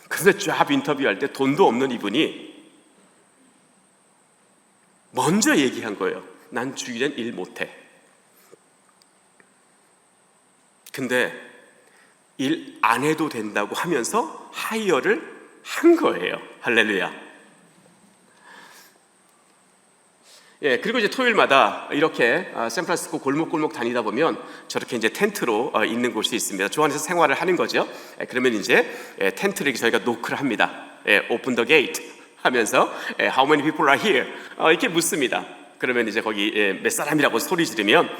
그래서 잡 인터뷰할 때 돈도 없는 이분이 먼저 얘기한 거예요. 난 주일엔 일 못해. 근데 일 안 해도 된다고 하면서 하이어를 한 거예요. 할렐루야. 그리고 이제 토요일마다 이렇게 샌프란시스코 골목골목 다니다 보면 저렇게 이제 텐트로 있는 곳이 있습니다. 저 안에서 생활을 하는 거죠. 그러면 이제 텐트를 저희가 노크를 합니다. Open the gate 하면서 How many people are here? 이렇게 묻습니다. 그러면 이제 거기 몇 사람이라고 소리 지르면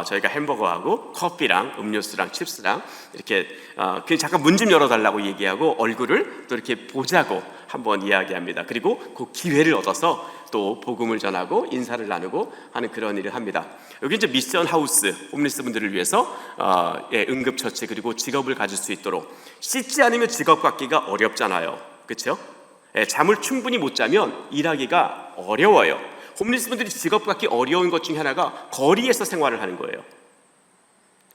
저희가 햄버거하고 커피랑 음료수랑 칩스랑 이렇게 그냥 잠깐 문 좀 열어달라고 얘기하고 얼굴을 또 이렇게 보자고 한번 이야기합니다. 그리고 그 기회를 얻어서 또 복음을 전하고 인사를 나누고 하는 그런 일을 합니다. 여기 이제 미션 하우스, 홈리스 분들을 위해서 응급처치 그리고 직업을 가질 수 있도록, 씻지 않으면 직업 갖기가 어렵잖아요. 그렇죠? 잠을 충분히 못 자면 일하기가 어려워요. 홈리스 분들이 직업 갖기 어려운 것 중에 하나가 거리에서 생활을 하는 거예요.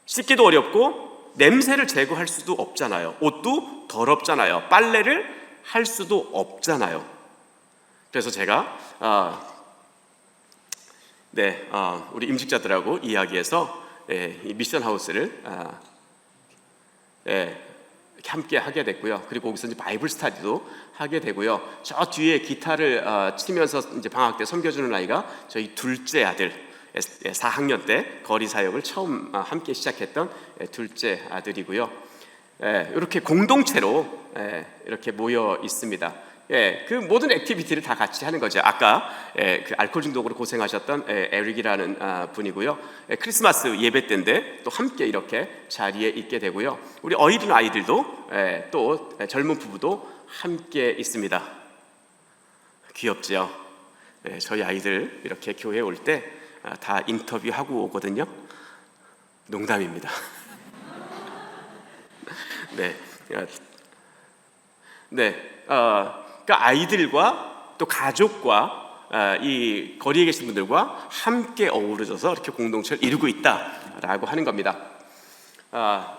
씻기도 어렵고 냄새를 제거할 수도 없잖아요. 옷도 더럽잖아요. 빨래를 할 수도 없잖아요. 그래서 제가 우리 임직자들하고 이야기해서 이 미션 하우스를 이렇게 함께 하게 됐고요. 그리고 거기서 이제 바이블 스터디도 하게 되고요. 저 뒤에 기타를 치면서 이제 방학 때 섬겨주는 아이가 저희 둘째 아들, 4학년 때 거리 사역을 처음 함께 시작했던 둘째 아들이고요. 이렇게 공동체로 이렇게 모여 있습니다. 그 모든 액티비티를 다 같이 하는 거죠. 아까 그 알코올 중독으로 고생하셨던 에릭이라는 분이고요. 크리스마스 예배 때인데 또 함께 이렇게 자리에 있게 되고요. 우리 어린 아이들도 또 젊은 부부도 함께 있습니다. 귀엽죠? 저희 아이들 이렇게 교회에 올 때 다 인터뷰하고 오거든요. 농담입니다. 그러니까 아이들과 또 가족과 이 거리에 계신 분들과 함께 어우러져서 이렇게 공동체를 이루고 있다라고 하는 겁니다.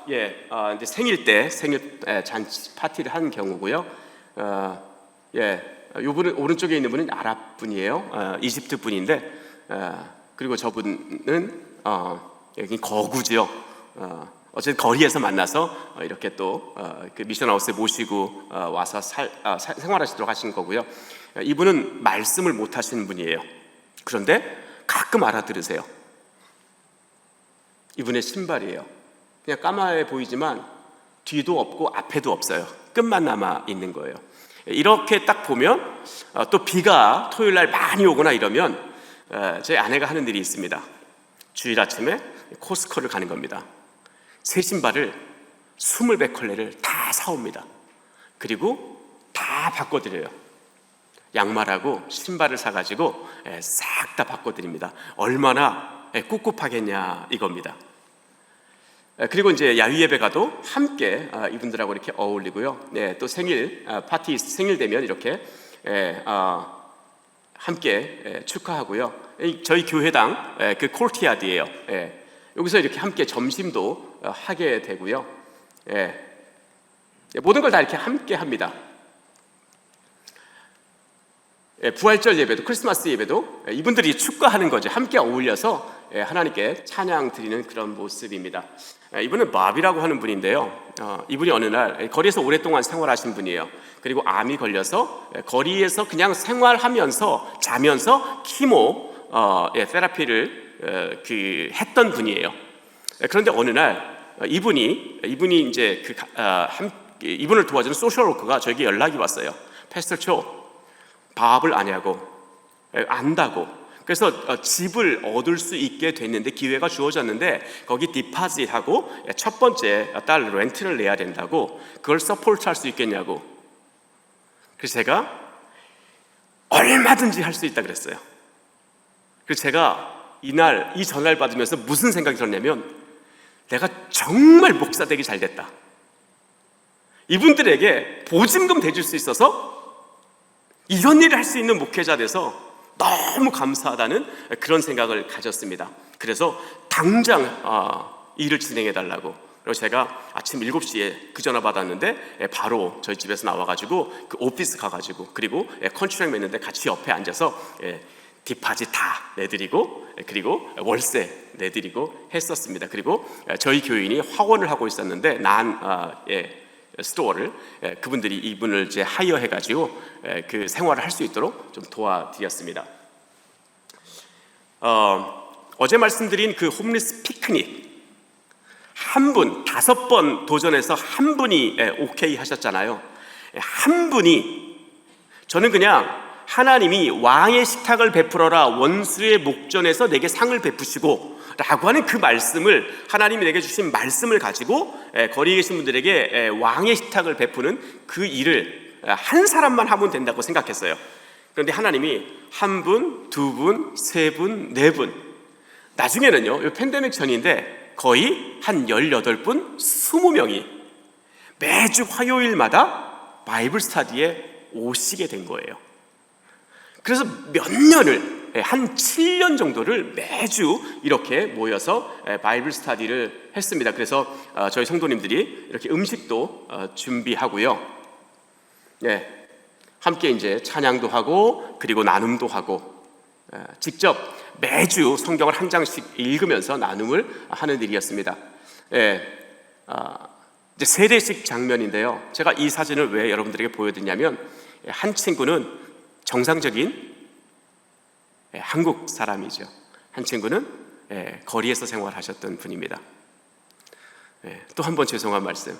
이제 생일 때 생일 잔치 파티를 한 경우고요. 이분은 오른쪽에 있는 분은 아랍 분이에요. 이집트 분인데, 그리고 저분은 여기 거구죠. 어쨌든 거리에서 만나서 이렇게 또 그 미션하우스에 모시고 와서 생활하시도록 하신 거고요. 이분은 말씀을 못 하시는 분이에요. 그런데 가끔 알아들으세요. 이분의 신발이에요. 그냥 까마해 보이지만 뒤도 없고 앞에도 없어요. 끝만 남아 있는 거예요. 이렇게 딱 보면 또 비가 토요일 날 많이 오거나 이러면 제 아내가 하는 일이 있습니다. 주일 아침에 코스코를 가는 겁니다. 새 신발을 20켤레를 다 사옵니다. 그리고 다 바꿔드려요. 양말하고 신발을 사가지고 싹 다 바꿔드립니다. 얼마나 꿉꿉하겠냐 이겁니다. 그리고 이제 야유 예배 가도 함께 이분들하고 이렇게 어울리고요. 또 생일 파티 생일 되면 이렇게 함께 축하하고요. 저희 교회당 그 콜티야드예요. 여기서 이렇게 함께 점심도 하게 되고요. 모든 걸 다 이렇게 함께 합니다. 부활절 예배도 크리스마스 예배도 이분들이 축가하는 거죠. 함께 어울려서 하나님께 찬양 드리는 그런 모습입니다. 이분은 마비라고 하는 분인데요. 이분이 어느 날 거리에서 오랫동안 생활하신 분이에요. 그리고 암이 걸려서 거리에서 그냥 생활하면서 자면서 키모 테라피를 했던 분이에요. 그런데 어느 날 이분이 이제 이분을 도와주는 소셜워커가 저에게 연락이 왔어요. 패스터 초, 밥을 아냐고, 안다고. 그래서 집을 얻을 수 있게 됐는데 기회가 주어졌는데 거기 디파짓하고 첫 번째 달 렌트를 내야 된다고, 그걸 서포트할 수 있겠냐고. 그래서 제가 얼마든지 할 수 있다 그랬어요. 그래서 제가 이 전화를 받으면서 무슨 생각이 들었냐면, 내가 정말 목사 되기 잘 됐다. 이분들에게 보증금 대줄 수 있어서 이런 일을 할 수 있는 목회자 돼서 너무 감사하다는 그런 생각을 가졌습니다. 그래서 당장 일을 진행해 달라고. 그리고 제가 아침 7시에 그 전화 받았는데 바로 저희 집에서 나와가지고 그 오피스 가가지고, 그리고 컨트랙 맺는데 같이 옆에 앉아서 디파짓 다 내드리고, 그리고 월세 내드리고 했었습니다. 그리고 저희 교인이 화원을 하고 있었는데 스토어를, 그분들이 이분을 이제 하이어해가지고 그 생활을 할 수 있도록 좀 도와드렸습니다. 어제 말씀드린 그 홈리스 피크닉, 한 분 5번 도전해서 한 분이 오케이 하셨잖아요. 한 분이, 저는 그냥 하나님이 왕의 식탁을 베풀어라, 원수의 목전에서 내게 상을 베푸시고 라고 하는 그 말씀을, 하나님이 내게 주신 말씀을 가지고 거리에 계신 분들에게 왕의 식탁을 베푸는 그 일을 한 사람만 하면 된다고 생각했어요. 그런데 하나님이 한 분, 두 분, 세 분, 네 분, 나중에는요, 팬데믹 전인데 거의 한 18분, 20명이 매주 화요일마다 바이블 스터디에 오시게 된 거예요. 그래서 몇 년을, 한 7년 정도를 매주 이렇게 모여서 바이블 스터디를 했습니다. 그래서 저희 성도님들이 이렇게 음식도 준비하고요. 함께 이제 찬양도 하고, 그리고 나눔도 하고, 직접 매주 성경을 한 장씩 읽으면서 나눔을 하는 일이었습니다. 이제 세대식 장면인데요. 제가 이 사진을 왜 여러분들에게 보여드리냐면, 한 친구는 정상적인 한국 사람이죠. 한 친구는 거리에서 생활하셨던 분입니다. 또 한 번 죄송한 말씀.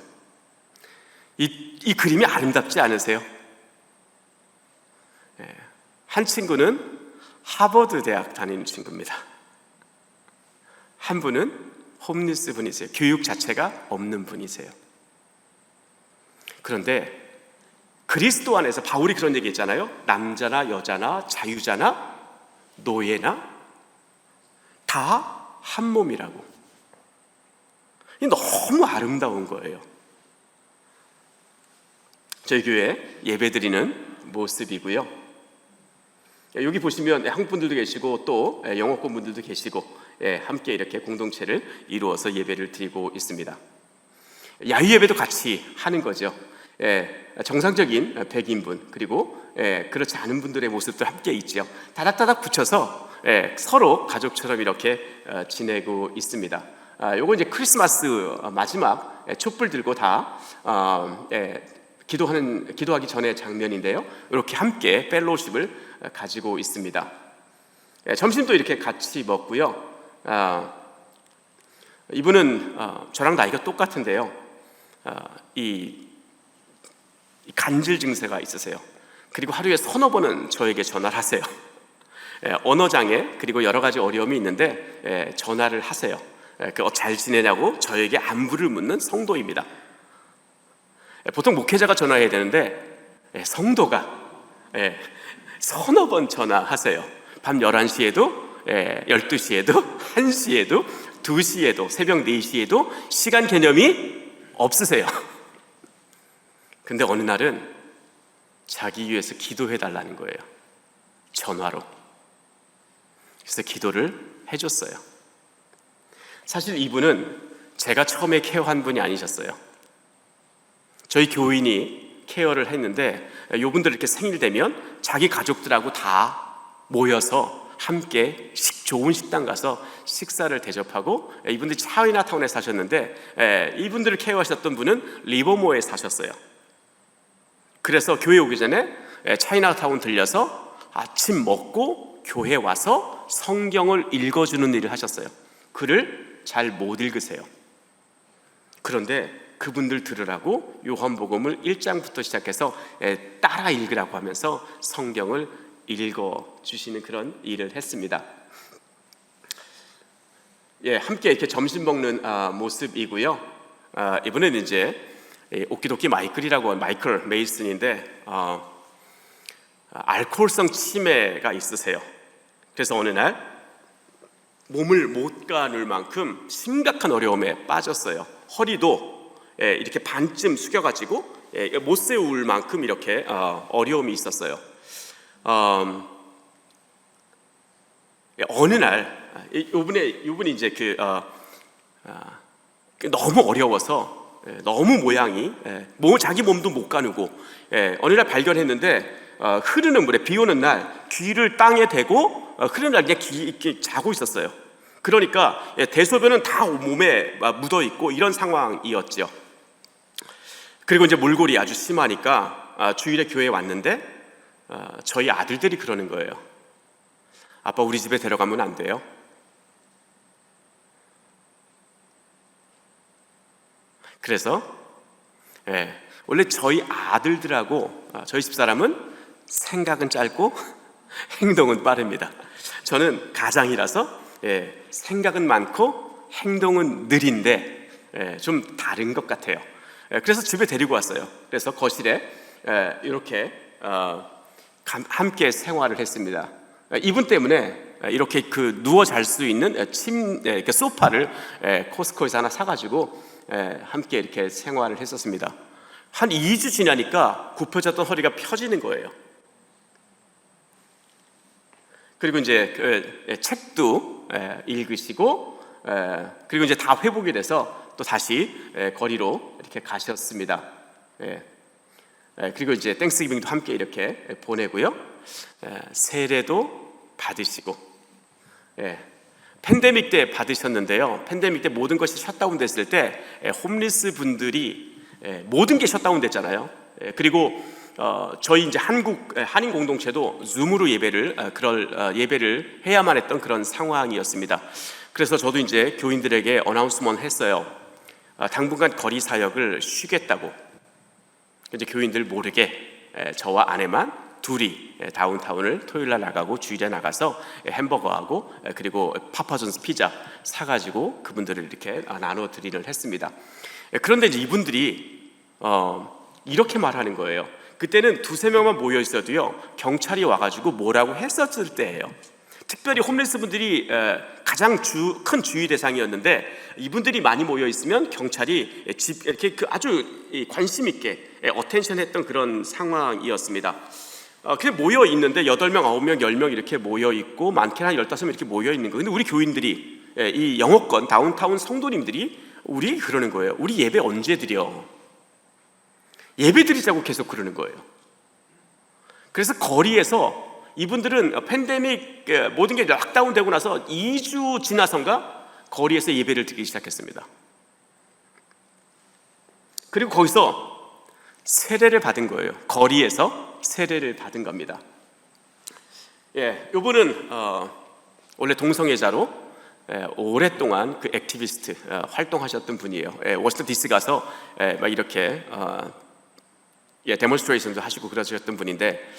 이 그림이 아름답지 않으세요? 한 친구는 하버드 대학 다니는 친구입니다. 한 분은 홈리스 분이세요. 교육 자체가 없는 분이세요. 그런데 그리스도 안에서 바울이 그런 얘기 했잖아요. 남자나 여자나 자유자나 노예나 다 한 몸이라고. 이 너무 아름다운 거예요. 저희 교회 예배드리는 모습이고요. 여기 보시면 한국 분들도 계시고 또 영어권 분들도 계시고 함께 이렇게 공동체를 이루어서 예배를 드리고 있습니다. 야유 예배도 같이 하는 거죠. 정상적인 백인분 그리고 그렇지 않은 분들의 모습도 함께 있죠. 다닥다닥 붙여서 서로 가족처럼 이렇게 지내고 있습니다. 요거 이제 크리스마스 마지막 촛불 들고 다 기도하기 전의 장면인데요. 이렇게 함께 펠로우십을 가지고 있습니다. 점심도 이렇게 같이 먹고요. 이분은 저랑 나이가 똑같은데요. 이 간질 증세가 있으세요. 그리고 하루에 서너 번은 저에게 전화를 하세요. 언어장애 그리고 여러 가지 어려움이 있는데 전화를 하세요. 잘 지내냐고 저에게 안부를 묻는 성도입니다. 보통 목회자가 전화해야 되는데 성도가 서너 번 전화하세요. 밤 11시에도 12시에도 1시에도 2시에도 새벽 4시에도 시간 개념이 없으세요. 근데 어느 날은 자기 위해서 기도해 달라는 거예요. 전화로. 그래서 기도를 해줬어요. 사실 이분은 제가 처음에 케어한 분이 아니셨어요. 저희 교인이 케어를 했는데 요분들 이렇게 생일 되면 자기 가족들하고 다 모여서 함께 좋은 식당 가서 식사를 대접하고, 이분들이 차이나타운에 사셨는데 이분들을 케어하셨던 분은 리버모어에 사셨어요. 그래서 교회 오기 전에 차이나타운 들려서 아침 먹고 교회 와서 성경을 읽어주는 일을 하셨어요. 글을 잘 못 읽으세요. 그런데 그분들 들으라고 요한복음을 1장부터 시작해서 따라 읽으라고 하면서 성경을 읽어주시는 그런 일을 했습니다. 함께 이렇게 점심 먹는 모습이고요. 이분은 이제 오키도키 마이클 메이슨인데 알코올성 치매가 있으세요. 그래서 어느 날 몸을 못 가눌 만큼 심각한 어려움에 빠졌어요. 허리도 이렇게 반쯤 숙여가지고 못 세울 만큼 이렇게 어려움이 있었어요. 어느 날 이분이 이제 너무 어려워서 너무 모양이 자기 몸도 못 가누고 어느 날 발견했는데 흐르는 물에 비 오는 날 귀를 땅에 대고 흐르는 날 그냥 이렇게 자고 있었어요. 그러니까 대소변은 다 몸에 묻어 있고 이런 상황이었죠. 그리고 이제 몰골이 아주 심하니까 주일에 교회에 왔는데 저희 아들들이 그러는 거예요. 아빠 우리 집에 데려가면 안 돼요? 그래서 원래 저희 아들들하고 저희 집사람은 생각은 짧고 행동은 빠릅니다. 저는 가장이라서 생각은 많고 행동은 느린데 좀 다른 것 같아요. 그래서 집에 데리고 왔어요. 그래서 거실에 이렇게 함께 생활을 했습니다. 이분 때문에 이렇게 누워 잘 수 있는 소파를 코스코에서 하나 사가지고 함께 이렇게 생활을 했었습니다. 한 2주 지나니까 굽혀졌던 허리가 펴지는 거예요. 그리고 이제 책도 읽으시고 그리고 이제 다 회복이 돼서 또 다시 거리로 이렇게 가셨습니다. 그리고 이제 땡스기빙도 함께 이렇게 보내고요. 세례도 받으시고 팬데믹 때 받으셨는데요. 팬데믹 때 모든 것이 셧다운 됐을 때 홈리스 분들이 모든 게 셧다운 됐잖아요. 그리고 저희 이제 한인 공동체도 줌으로 예배를 해야만 했던 그런 상황이었습니다. 그래서 저도 이제 교인들에게 어나운스먼트 했어요. 당분간 거리 사역을 쉬겠다고. 이제 교인들 모르게 저와 아내만 둘이 다운타운을 토요일 날 나가고 주일에 나가서 햄버거하고 그리고 파파존스 피자 사가지고 그분들을 이렇게 나눠 드리를 했습니다. 그런데 이제 이분들이 이렇게 말하는 거예요. 그때는 2-3명만 모여 있어도요 경찰이 와가지고 뭐라고 했었을 때예요. 특별히 홈리스 분들이 가장 큰 주의 대상이었는데 이분들이 많이 모여 있으면 경찰이 이렇게 아주 관심 있게 어텐션했던 그런 상황이었습니다. 그냥 모여 있는데 8명, 9명, 10명 이렇게 모여 있고 많게는 한 15명 이렇게 모여 있는 거예요. 근데 우리 교인들이, 이 영어권 다운타운 성도님들이 우리 그러는 거예요. 우리 예배 언제 드려? 예배 드리자고 계속 그러는 거예요. 그래서 거리에서 이분들은 팬데믹 모든 게 락다운 되고 나서 2주 지나선가 거리에서 예배를 드리기 시작했습니다. 그리고 거기서 세례를 받은 거예요. 거리에서 세례를 받은 겁니다. 이분은 원래 동성애자로 오랫동안 그 액티비스트 활동하셨던 분이에요. 워싱턴 DC 가서 막 이렇게 데몬스트레이션도 하시고 그러셨던 분인데,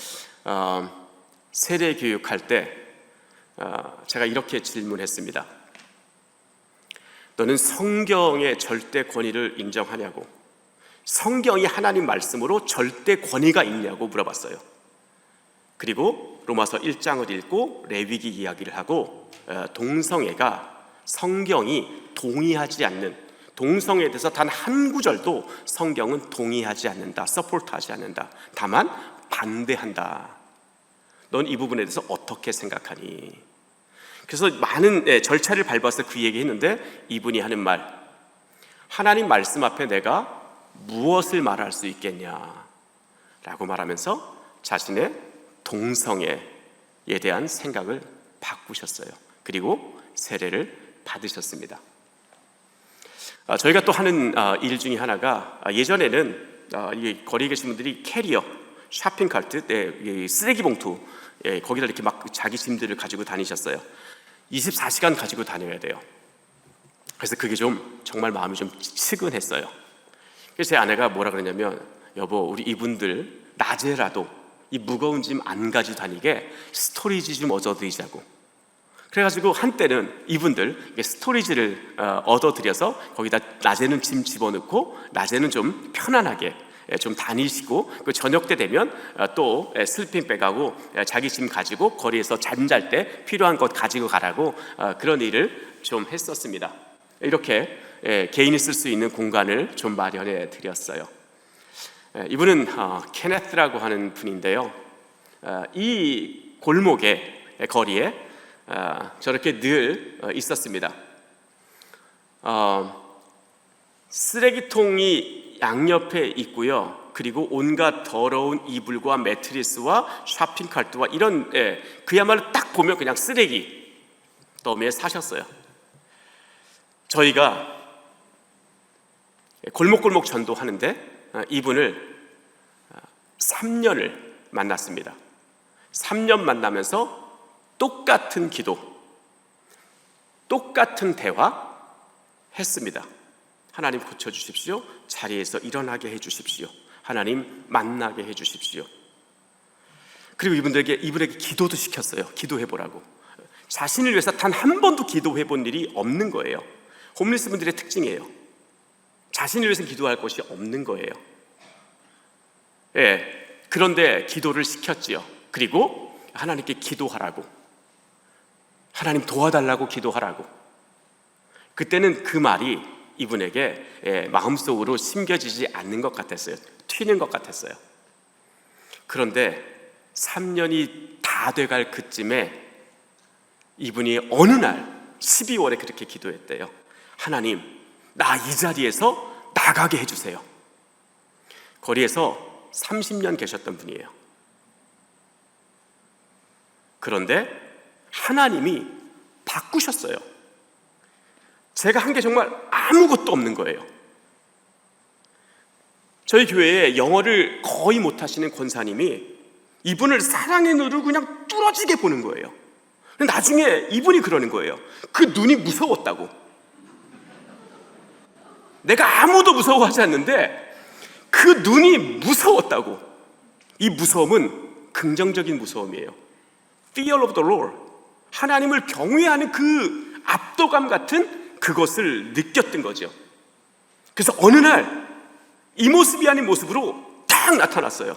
세례 교육할 때 제가 이렇게 질문했습니다. 너는 성경의 절대 권위를 인정하냐고, 성경이 하나님 말씀으로 절대 권위가 있냐고 물어봤어요. 그리고 로마서 1장을 읽고 레위기 이야기를 하고, 동성애가 성경이 동의하지 않는, 동성애에 대해서 단 한 구절도 성경은 동의하지 않는다, 서포트하지 않는다, 다만 반대한다. 넌 이 부분에 대해서 어떻게 생각하니? 그래서 많은 절차를 밟아서 그 얘기했는데, 이분이 하는 말, 하나님 말씀 앞에 내가 무엇을 말할 수 있겠냐 라고 말하면서 자신의 동성애에 대한 생각을 바꾸셨어요. 그리고 세례를 받으셨습니다. 저희가 또 하는 일 중에 하나가, 예전에는 거리에 계신 분들이 캐리어, 쇼핑 카트, 쓰레기 봉투, 거기다 이렇게 막 자기 짐들을 가지고 다니셨어요. 24시간 가지고 다녀야 돼요. 그래서 그게 좀 정말 마음이 좀 측은했어요. 그래서 제 아내가 뭐라 그러냐면, 여보, 우리 이분들 낮에라도 이 무거운 짐 안 가지고 다니게 스토리지 좀 얻어드리자고. 그래가지고 한때는 이분들 스토리지를 얻어드려서 거기다 낮에는 짐 집어넣고 낮에는 좀 편안하게 좀 다니시고, 그 저녁 때 되면 또 슬리핑 백하고 자기 짐 가지고 거리에서 잠잘 때 필요한 것 가지고 가라고, 그런 일을 좀 했었습니다. 이렇게 개인이 쓸 수 있는 공간을 좀 마련해 드렸어요. 이분은 케네스라고 하는 분인데요, 이 골목에, 거리에 저렇게 늘 있었습니다. 쓰레기통이 양옆에 있고요, 그리고 온갖 더러운 이불과 매트리스와 쇼핑카트와 이런, 그야말로 딱 보면 그냥 쓰레기 더미에 사셨어요. 저희가 골목골목 전도하는데 이분을 3년을 만났습니다. 3년 만나면서 똑같은 기도, 똑같은 대화 했습니다. 하나님 고쳐주십시오. 자리에서 일어나게 해주십시오. 하나님 만나게 해주십시오. 그리고 이분에게 기도도 시켰어요. 기도해보라고. 자신을 위해서 단 한 번도 기도해본 일이 없는 거예요. 홈리스 분들의 특징이에요. 자신을 위해서 기도할 것이 없는 거예요. 그런데 기도를 시켰지요. 그리고 하나님께 기도하라고, 하나님 도와달라고 기도하라고. 그때는 그 말이 이분에게 마음속으로 심겨지지 않는 것 같았어요. 튀는 것 같았어요. 그런데 3년이 다 돼갈 그쯤에 이분이 어느 날 12월에 그렇게 기도했대요. 하나님, 나 이 자리에서 나가게 해주세요. 거리에서 30년 계셨던 분이에요. 그런데 하나님이 바꾸셨어요. 제가 한 게 정말 아무것도 없는 거예요. 저희 교회에 영어를 거의 못하시는 권사님이 이분을 사랑의 눈으로 그냥 뚫어지게 보는 거예요. 나중에 이분이 그러는 거예요. 그 눈이 무서웠다고. 내가 아무도 무서워하지 않는데 그 눈이 무서웠다고. 이 무서움은 긍정적인 무서움이에요. Fear of the Lord, 하나님을 경외하는 그 압도감 같은 그것을 느꼈던 거죠. 그래서 어느 날 이 모습이 아닌 모습으로 딱 나타났어요.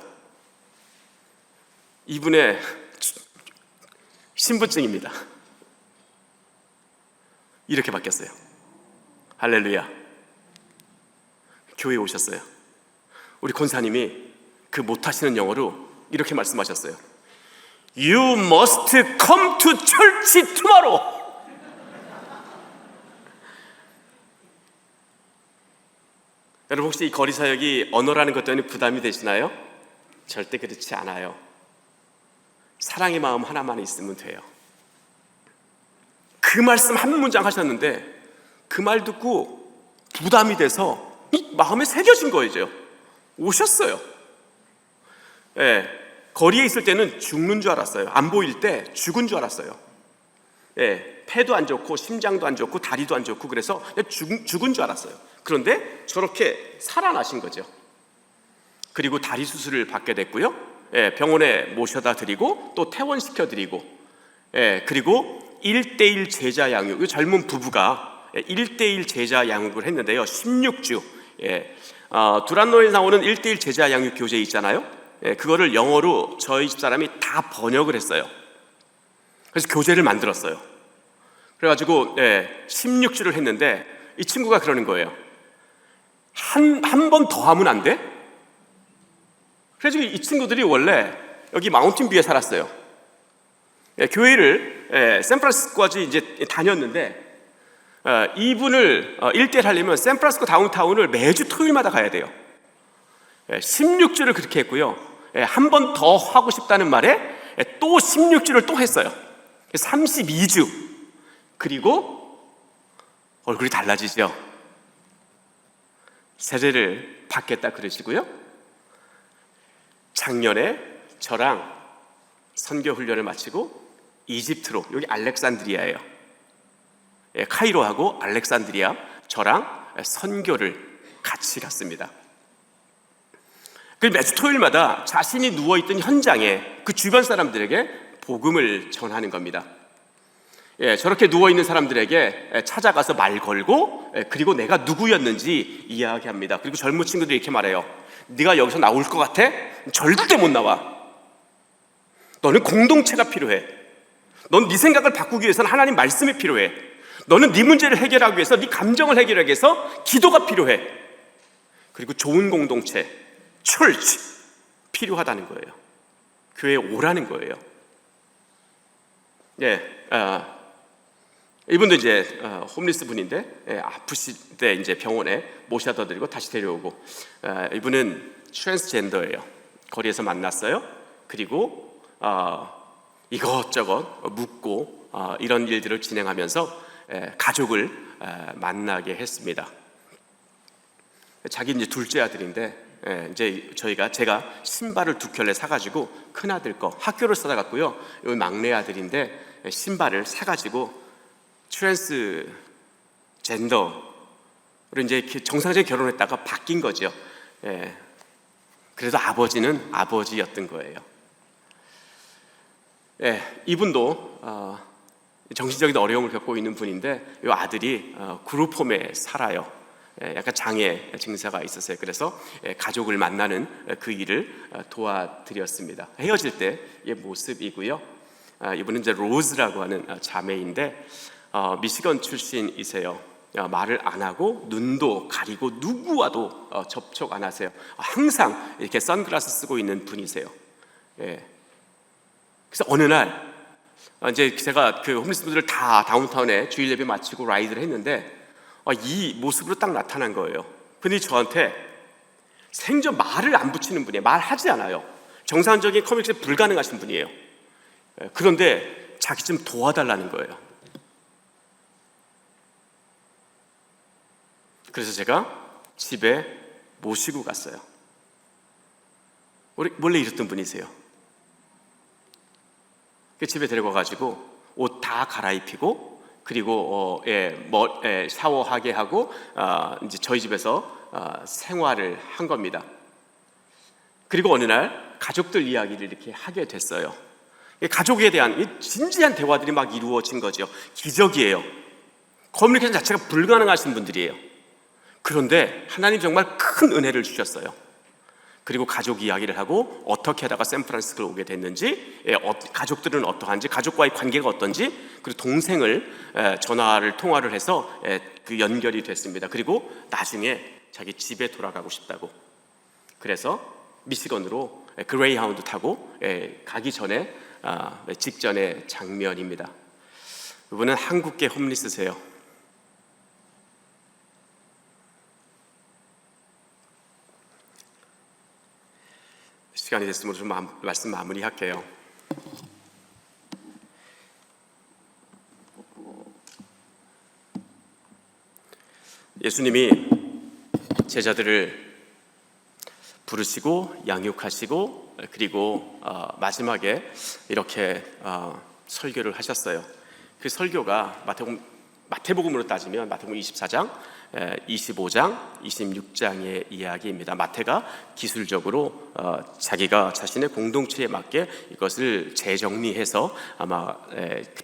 이분의 신분증입니다. 이렇게 바뀌었어요. 할렐루야. 교회에 오셨어요. 우리 권사님이 그 못하시는 영어로 이렇게 말씀하셨어요. You must come to church tomorrow. 여러분 혹시 이 거리 사역이 언어라는 것 때문에 부담이 되시나요? 절대 그렇지 않아요. 사랑의 마음 하나만 있으면 돼요. 그 말씀 한 문장 하셨는데 그 말 듣고 부담이 돼서 이 마음에 새겨진 거예요. 오셨어요. 예, 거리에 있을 때는 죽는 줄 알았어요. 안 보일 때 죽은 줄 알았어요. 예, 폐도 안 좋고 심장도 안 좋고 다리도 안 좋고 그래서 죽은 줄 알았어요. 그런데 저렇게 살아나신 거죠. 그리고 다리 수술을 받게 됐고요. 예, 병원에 모셔다 드리고 또 퇴원시켜 드리고, 예, 그리고 1:1 제자 양육, 젊은 부부가 1:1 제자 양육을 했는데요. 16주. 예, 두란노에 나오는 1:1 제자 양육 교재 있잖아요. 예, 그거를 영어로 저희 집사람이 다 번역을 했어요. 그래서 교재를 만들었어요. 그래가지고 16주를 했는데 이 친구가 그러는 거예요. 한 번 더 하면 안 돼? 그래서 이 친구들이 원래 여기 마운틴 뷰에 살았어요. 교회를 샌프란시스코까지 이제 다녔는데 이분을 1:1 하려면 샌프란시스코 다운타운을 매주 토요일마다 가야 돼요. 16주를 그렇게 했고요. 한 번 더 하고 싶다는 말에 또 16주를 또 했어요. 32주. 그리고 얼굴이 달라지죠. 세례를 받겠다 그러시고요. 작년에 저랑 선교 훈련을 마치고 이집트로, 여기 알렉산드리아예요. 카이로하고 알렉산드리아, 저랑 선교를 같이 갔습니다. 매주 토요일마다 자신이 누워있던 현장에 그 주변 사람들에게 복음을 전하는 겁니다. 저렇게 누워있는 사람들에게 찾아가서 말 걸고, 그리고 내가 누구였는지 이야기합니다. 그리고 젊은 친구들이 이렇게 말해요. 네가 여기서 나올 것 같아? 절대 못 나와. 너는 공동체가 필요해. 넌 네 생각을 바꾸기 위해서는 하나님 말씀이 필요해. 너는 네 문제를 해결하기 위해서, 네 감정을 해결하기 위해서 기도가 필요해. 그리고 좋은 공동체, church 필요하다는 거예요. 교회에 오라는 거예요. 이분도 이제 홈리스 분인데 아프실 때 이제 병원에 모셔다 드리고 다시 데려오고, 이분은 트랜스젠더예요. 거리에서 만났어요. 그리고 이것저것 묻고 이런 일들을 진행하면서 가족을 만나게 했습니다. 자기 이제 둘째 아들인데 이제 제가 신발을 2켤레 사가지고 큰 아들 거 학교를 써다갔고요. 여기 막내 아들인데 신발을 사가지고 트랜스젠더로 이제 정상적인 결혼했다가 바뀐 거죠. 그래도 아버지는 아버지였던 거예요. 이분도 정신적인 어려움을 겪고 있는 분인데 이 아들이 그룹홈에 살아요. 약간 장애 증세가 있었어요. 그래서 가족을 만나는 그 일을 도와드렸습니다. 헤어질 때의 모습이고요. 이분은 이제 로즈라고 하는 자매인데 미시건 출신이세요. 말을 안 하고 눈도 가리고 누구와도 접촉 안 하세요. 항상 이렇게 선글라스 쓰고 있는 분이세요. 그래서 어느 날 이제 제가 그 홈리스 분들을 다 다운타운에 주일 예배 마치고 라이드를 했는데 이 모습으로 딱 나타난 거예요. 근데 저한테 생전 말을 안 붙이는 분이에요. 말하지 않아요. 정상적인 커뮤니케이션이 불가능하신 분이에요. 그런데 자기 좀 도와달라는 거예요. 그래서 제가 집에 모시고 갔어요. 원래 이랬던 분이세요. 집에 데려가가지고 옷 다 갈아입히고, 그리고 샤워하게 하고 이제 저희 집에서 생활을 한 겁니다. 그리고 어느 날 가족들 이야기를 이렇게 하게 됐어요. 가족에 대한 진지한 대화들이 막 이루어진 거죠. 기적이에요. 커뮤니케이션 자체가 불가능하신 분들이에요. 그런데 하나님 정말 큰 은혜를 주셨어요. 그리고 가족 이야기를 하고 어떻게 하다가 샌프란시스코를 오게 됐는지, 가족들은 어떠한지, 가족과의 관계가 어떤지, 그리고 동생을 통화를 해서 그 연결이 됐습니다. 그리고 나중에 자기 집에 돌아가고 싶다고, 그래서 미시건으로 그레이하운드 타고 가기 전에 직전의 장면입니다. 이분은 한국계 홈리스세요. 시간이 됐으므로 좀 말씀 마무리할게요. 예수님이 제자들을 부르시고 양육하시고 그리고 마지막에 이렇게 설교를 하셨어요. 그 설교가 마태복음으로 따지면 마태복음 24장, 25장, 26장의 이야기입니다. 마태가 기술적으로 자기가 자신의 공동체에 맞게 이것을 재정리해서 아마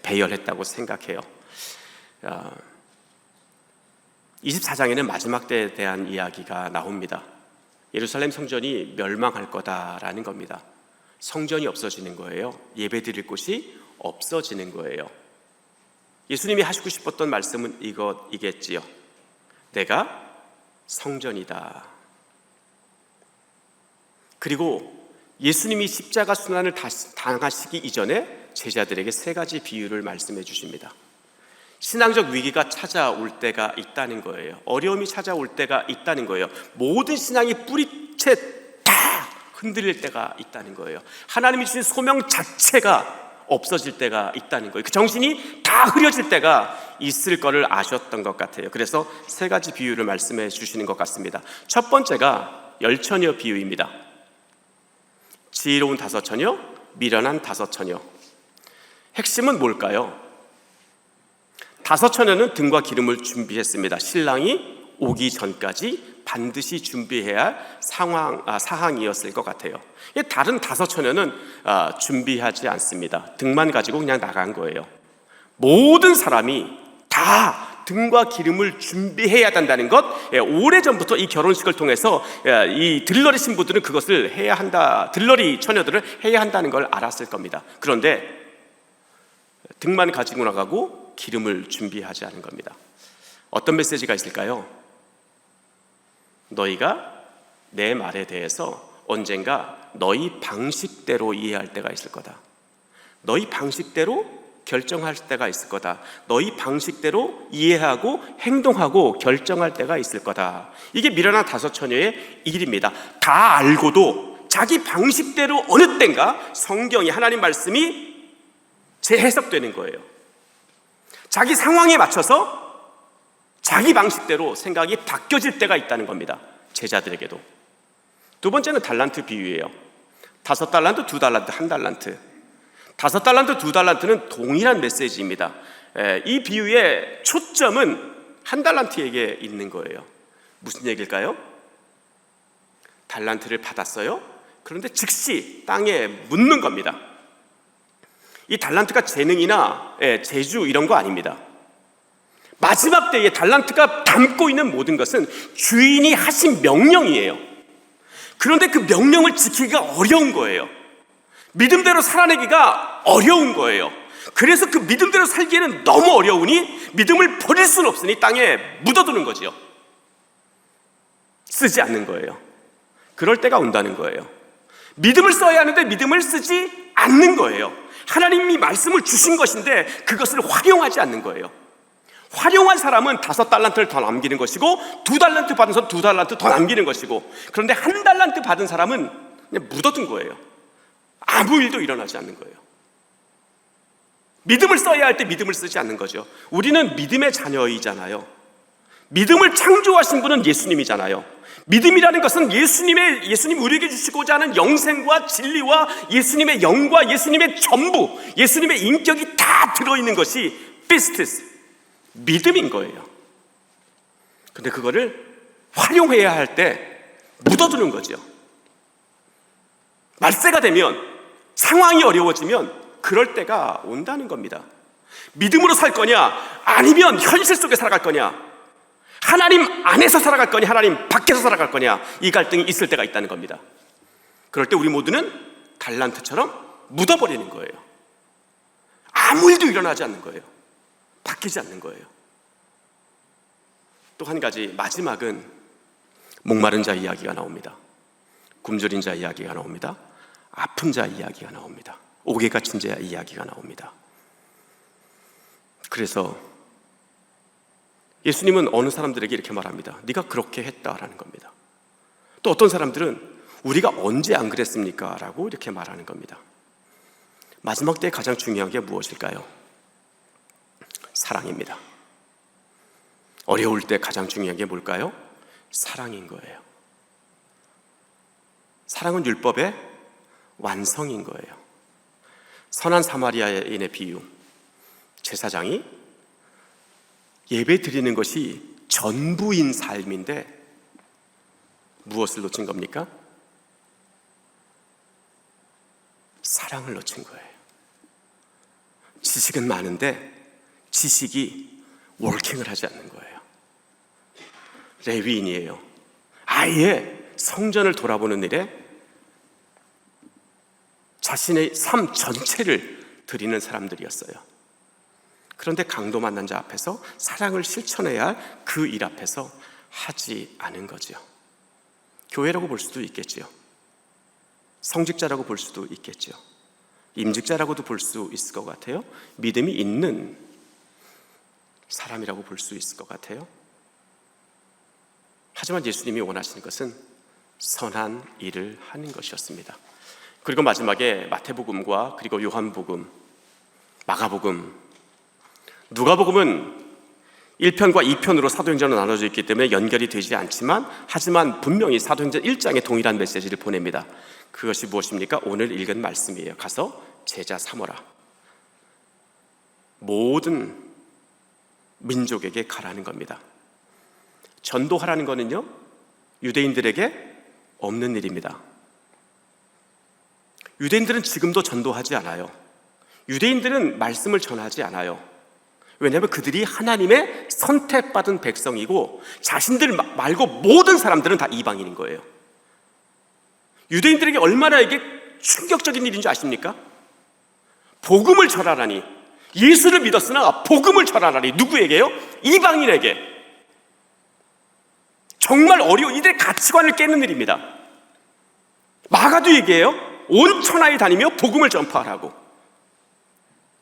배열했다고 생각해요. 24장에는 마지막 때에 대한 이야기가 나옵니다. 예루살렘 성전이 멸망할 거다라는 겁니다. 성전이 없어지는 거예요. 예배드릴 곳이 없어지는 거예요. 예수님이 하시고 싶었던 말씀은 이겠지요. 내가 성전이다. 그리고 예수님이 십자가 순환을 당하시기 이전에 제자들에게 세 가지 비유를 말씀해 주십니다. 신앙적 위기가 찾아올 때가 있다는 거예요. 어려움이 찾아올 때가 있다는 거예요. 모든 신앙이 뿌리채 다 흔들릴 때가 있다는 거예요. 하나님이 주신 소명 자체가 없어질 때가 있다는 거예요. 그 정신이 다 흐려질 때가 있을 거를 아셨던 것 같아요. 그래서 세 가지 비유를 말씀해 주시는 것 같습니다. 첫 번째가 열처녀 비유입니다. 지혜로운 5처녀, 미련한 5처녀. 핵심은 뭘까요? 5처녀는 등과 기름을 준비했습니다. 신랑이 오기 전까지 반드시 준비해야 할 사항이었을 것 같아요. 다른 5처녀는 준비하지 않습니다. 등만 가지고 그냥 나간 거예요. 모든 사람이 다 등과 기름을 준비해야 된다는 것, 오래전부터 이 결혼식을 통해서 이 들러리 신부들은 그것을 해야 한다, 들러리 처녀들을 해야 한다는 걸 알았을 겁니다. 그런데 등만 가지고 나가고 기름을 준비하지 않은 겁니다. 어떤 메시지가 있을까요? 너희가 내 말에 대해서 언젠가 너희 방식대로 이해할 때가 있을 거다. 너희 방식대로 결정할 때가 있을 거다. 너희 방식대로 이해하고 행동하고 결정할 때가 있을 거다. 이게 미련한 5처녀의 일입니다. 다 알고도 자기 방식대로 어느 땐가 성경이, 하나님 말씀이 재해석되는 거예요. 자기 상황에 맞춰서 자기 방식대로 생각이 바뀌어질 때가 있다는 겁니다. 제자들에게도. 두 번째는 달란트 비유예요. 5달란트, 2달란트, 1달란트. 5달란트, 2달란트는 동일한 메시지입니다. 이 비유의 초점은 1달란트에게 있는 거예요. 무슨 얘기일까요? 달란트를 받았어요. 그런데 즉시 땅에 묻는 겁니다. 이 달란트가 재능이나 재주 이런 거 아닙니다. 마지막 때에 달란트가 담고 있는 모든 것은 주인이 하신 명령이에요. 그런데 그 명령을 지키기가 어려운 거예요. 믿음대로 살아내기가 어려운 거예요. 그래서 그 믿음대로 살기에는 너무 어려우니 믿음을 버릴 수는 없으니 땅에 묻어두는 거죠. 쓰지 않는 거예요. 그럴 때가 온다는 거예요. 믿음을 써야 하는데 믿음을 쓰지 않는 거예요. 하나님이 말씀을 주신 것인데 그것을 활용하지 않는 거예요. 활용한 사람은 5달란트를 더 남기는 것이고 2달란트 받은 사람은 2달란트 더 남기는 것이고, 그런데 1달란트 받은 사람은 그냥 묻어둔 거예요. 아무 일도 일어나지 않는 거예요. 믿음을 써야 할 때 믿음을 쓰지 않는 거죠. 우리는 믿음의 자녀이잖아요. 믿음을 창조하신 분은 예수님이잖아요. 믿음이라는 것은 예수님 우리에게 주시고자 하는 영생과 진리와 예수님의 영과 예수님의 전부, 예수님의 인격이 다 들어있는 것이 피스티스, 믿음인 거예요. 근데 그거를 활용해야 할 때 묻어두는 거죠. 말세가 되면, 상황이 어려워지면 그럴 때가 온다는 겁니다. 믿음으로 살 거냐, 아니면 현실 속에 살아갈 거냐, 하나님 안에서 살아갈 거냐, 하나님 밖에서 살아갈 거냐, 이 갈등이 있을 때가 있다는 겁니다. 그럴 때 우리 모두는 달란트처럼 묻어버리는 거예요. 아무 일도 일어나지 않는 거예요. 바뀌지 않는 거예요. 또 한 가지, 마지막은 목마른 자 이야기가 나옵니다. 굶주린 자 이야기가 나옵니다. 아픈 자 이야기가 나옵니다. 옥에 갇힌 자 이야기가 나옵니다. 그래서 예수님은 어느 사람들에게 이렇게 말합니다. 네가 그렇게 했다라는 겁니다. 또 어떤 사람들은 우리가 언제 안 그랬습니까? 라고 이렇게 말하는 겁니다. 마지막 때 가장 중요한 게 무엇일까요? 사랑입니다. 어려울 때 가장 중요한 게 뭘까요? 사랑인 거예요. 사랑은 율법의 완성인 거예요. 선한 사마리아인의 비유, 제사장이 예배 드리는 것이 전부인 삶인데 무엇을 놓친 겁니까? 사랑을 놓친 거예요. 지식은 많은데 지식이 워킹을 하지 않는 거예요. 레위인이에요. 아예 성전을 돌아보는 일에 자신의 삶 전체를 드리는 사람들이었어요. 그런데 강도 만난 자 앞에서 사랑을 실천해야 할 그 일 앞에서 하지 않은 거죠. 교회라고 볼 수도 있겠죠. 성직자라고 볼 수도 있겠죠. 임직자라고도 볼 수 있을 것 같아요. 믿음이 있는 사람이라고 볼 수 있을 것 같아요. 하지만 예수님이 원하시는 것은 선한 일을 하는 것이었습니다. 그리고 마지막에 마태복음과 그리고 요한복음, 마가복음, 누가복음은 1편과 2편으로 사도행전으로 나눠져 있기 때문에 연결이 되지 않지만 하지만 분명히 사도행전 1장에 동일한 메시지를 보냅니다. 그것이 무엇입니까? 오늘 읽은 말씀이에요. 가서 제자 삼어라. 모든 민족에게 가라는 겁니다. 전도하라는 거는요, 유대인들에게 없는 일입니다. 유대인들은 지금도 전도하지 않아요. 유대인들은 말씀을 전하지 않아요. 왜냐하면 그들이 하나님의 선택받은 백성이고 자신들 말고 모든 사람들은 다 이방인인 거예요. 유대인들에게 얼마나 이게 충격적인 일인 줄 아십니까? 복음을 전하라니, 예수를 믿었으나 복음을 전하라니, 누구에게요? 이방인에게. 정말 어려운 이들의 가치관을 깨는 일입니다. 마가도 얘기해요. 온 천하에 다니며 복음을 전파하라고.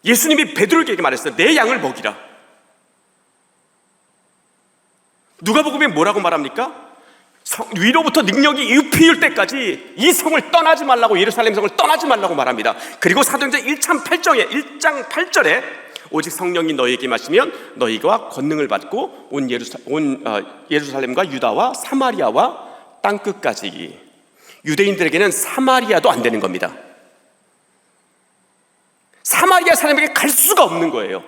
예수님이 베드로에게 말했어요. 내 양을 먹이라. 누가복음에 뭐라고 말합니까? 위로부터 능력이 입히일 때까지 이 성을 떠나지 말라고, 예루살렘 성을 떠나지 말라고 말합니다. 그리고 사도행전 1장 8절에 오직 성령이 너희에게 마시면 너희가 권능을 받고 온 예루살렘과 유다와 사마리아와 땅끝까지. 유대인들에게는 사마리아도 안 되는 겁니다. 사마리아 사람에게 갈 수가 없는 거예요.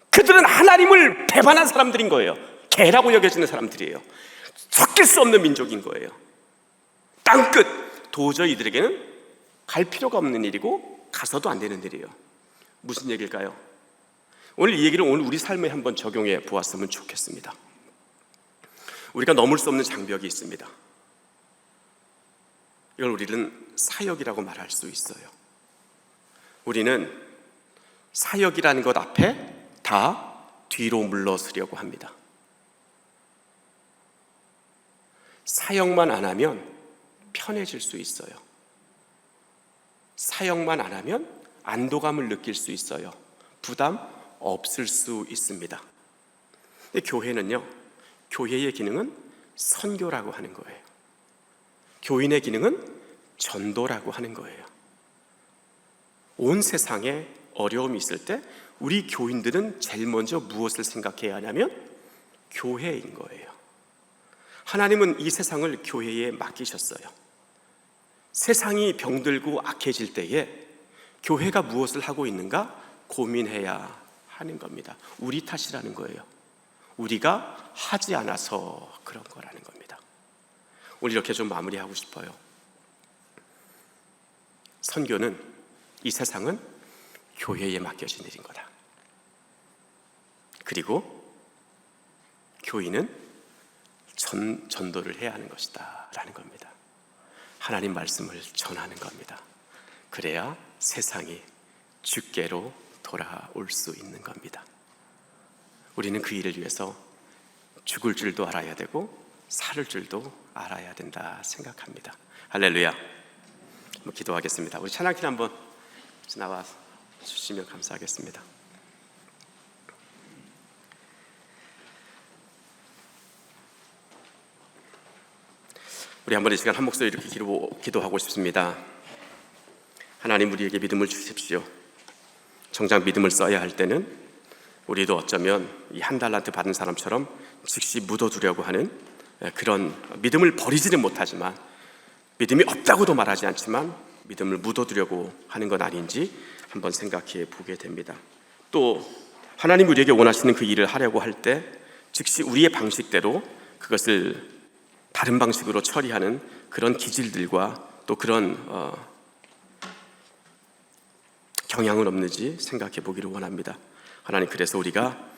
그들은 하나님을 배반한 사람들인 거예요. 개라고 여겨지는 사람들이에요. 섞일 수 없는 민족인 거예요. 땅끝, 도저히 이들에게는 갈 필요가 없는 일이고 가서도 안 되는 일이에요. 무슨 얘기일까요? 오늘 이 얘기를 오늘 우리 삶에 한번 적용해 보았으면 좋겠습니다. 우리가 넘을 수 없는 장벽이 있습니다. 이걸 우리는 사역이라고 말할 수 있어요. 우리는 사역이라는 것 앞에 다 뒤로 물러서려고 합니다. 사역만 안 하면 편해질 수 있어요. 사역만 안 하면 안도감을 느낄 수 있어요. 부담 없을 수 있습니다. 근데 교회는요, 교회의 기능은 선교라고 하는 거예요. 교인의 기능은 전도라고 하는 거예요. 온 세상에 어려움이 있을 때 우리 교인들은 제일 먼저 무엇을 생각해야 하냐면 교회인 거예요. 하나님은 이 세상을 교회에 맡기셨어요. 세상이 병들고 악해질 때에 교회가 무엇을 하고 있는가 고민해야 하는 겁니다. 우리 탓이라는 거예요. 우리가 하지 않아서 그런 거라는 겁니다. 오늘 이렇게 좀 마무리하고 싶어요. 선교는, 이 세상은 교회에 맡겨진 일인 거다. 그리고 교인은 전도를 해야 하는 것이다 라는 겁니다. 하나님 말씀을 전하는 겁니다. 그래야 세상이 주께로 돌아올 수 있는 겁니다. 우리는 그 일을 위해서 죽을 줄도 알아야 되고 살 줄도 알아야 된다 생각합니다. 할렐루야. 한번 기도하겠습니다. 우리 찬양팀 한번 나와 주시면 감사하겠습니다. 우리 한번 이 시간 한 목소리 이렇게 기도하고 싶습니다. 하나님, 우리에게 믿음을 주십시오. 정작 믿음을 써야 할 때는 우리도 어쩌면 이 한 달란트 받은 사람처럼 즉시 묻어두려고 하는 그런, 믿음을 버리지는 못하지만, 믿음이 없다고도 말하지 않지만 믿음을 묻어두려고 하는 건 아닌지 한번 생각해 보게 됩니다. 또 하나님 우리에게 원하시는 그 일을 하려고 할 때 즉시 우리의 방식대로 그것을 다른 방식으로 처리하는 그런 기질들과 또 그런 경향은 없는지 생각해 보기를 원합니다. 하나님, 그래서 우리가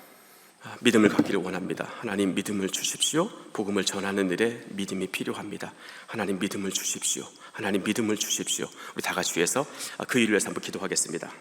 믿음을 갖기를 원합니다. 하나님, 믿음을 주십시오. 복음을 전하는 일에 믿음이 필요합니다. 하나님, 믿음을 주십시오. 하나님, 믿음을 주십시오. 우리 다 같이 위해서 그 일을 위해서 한번 기도하겠습니다.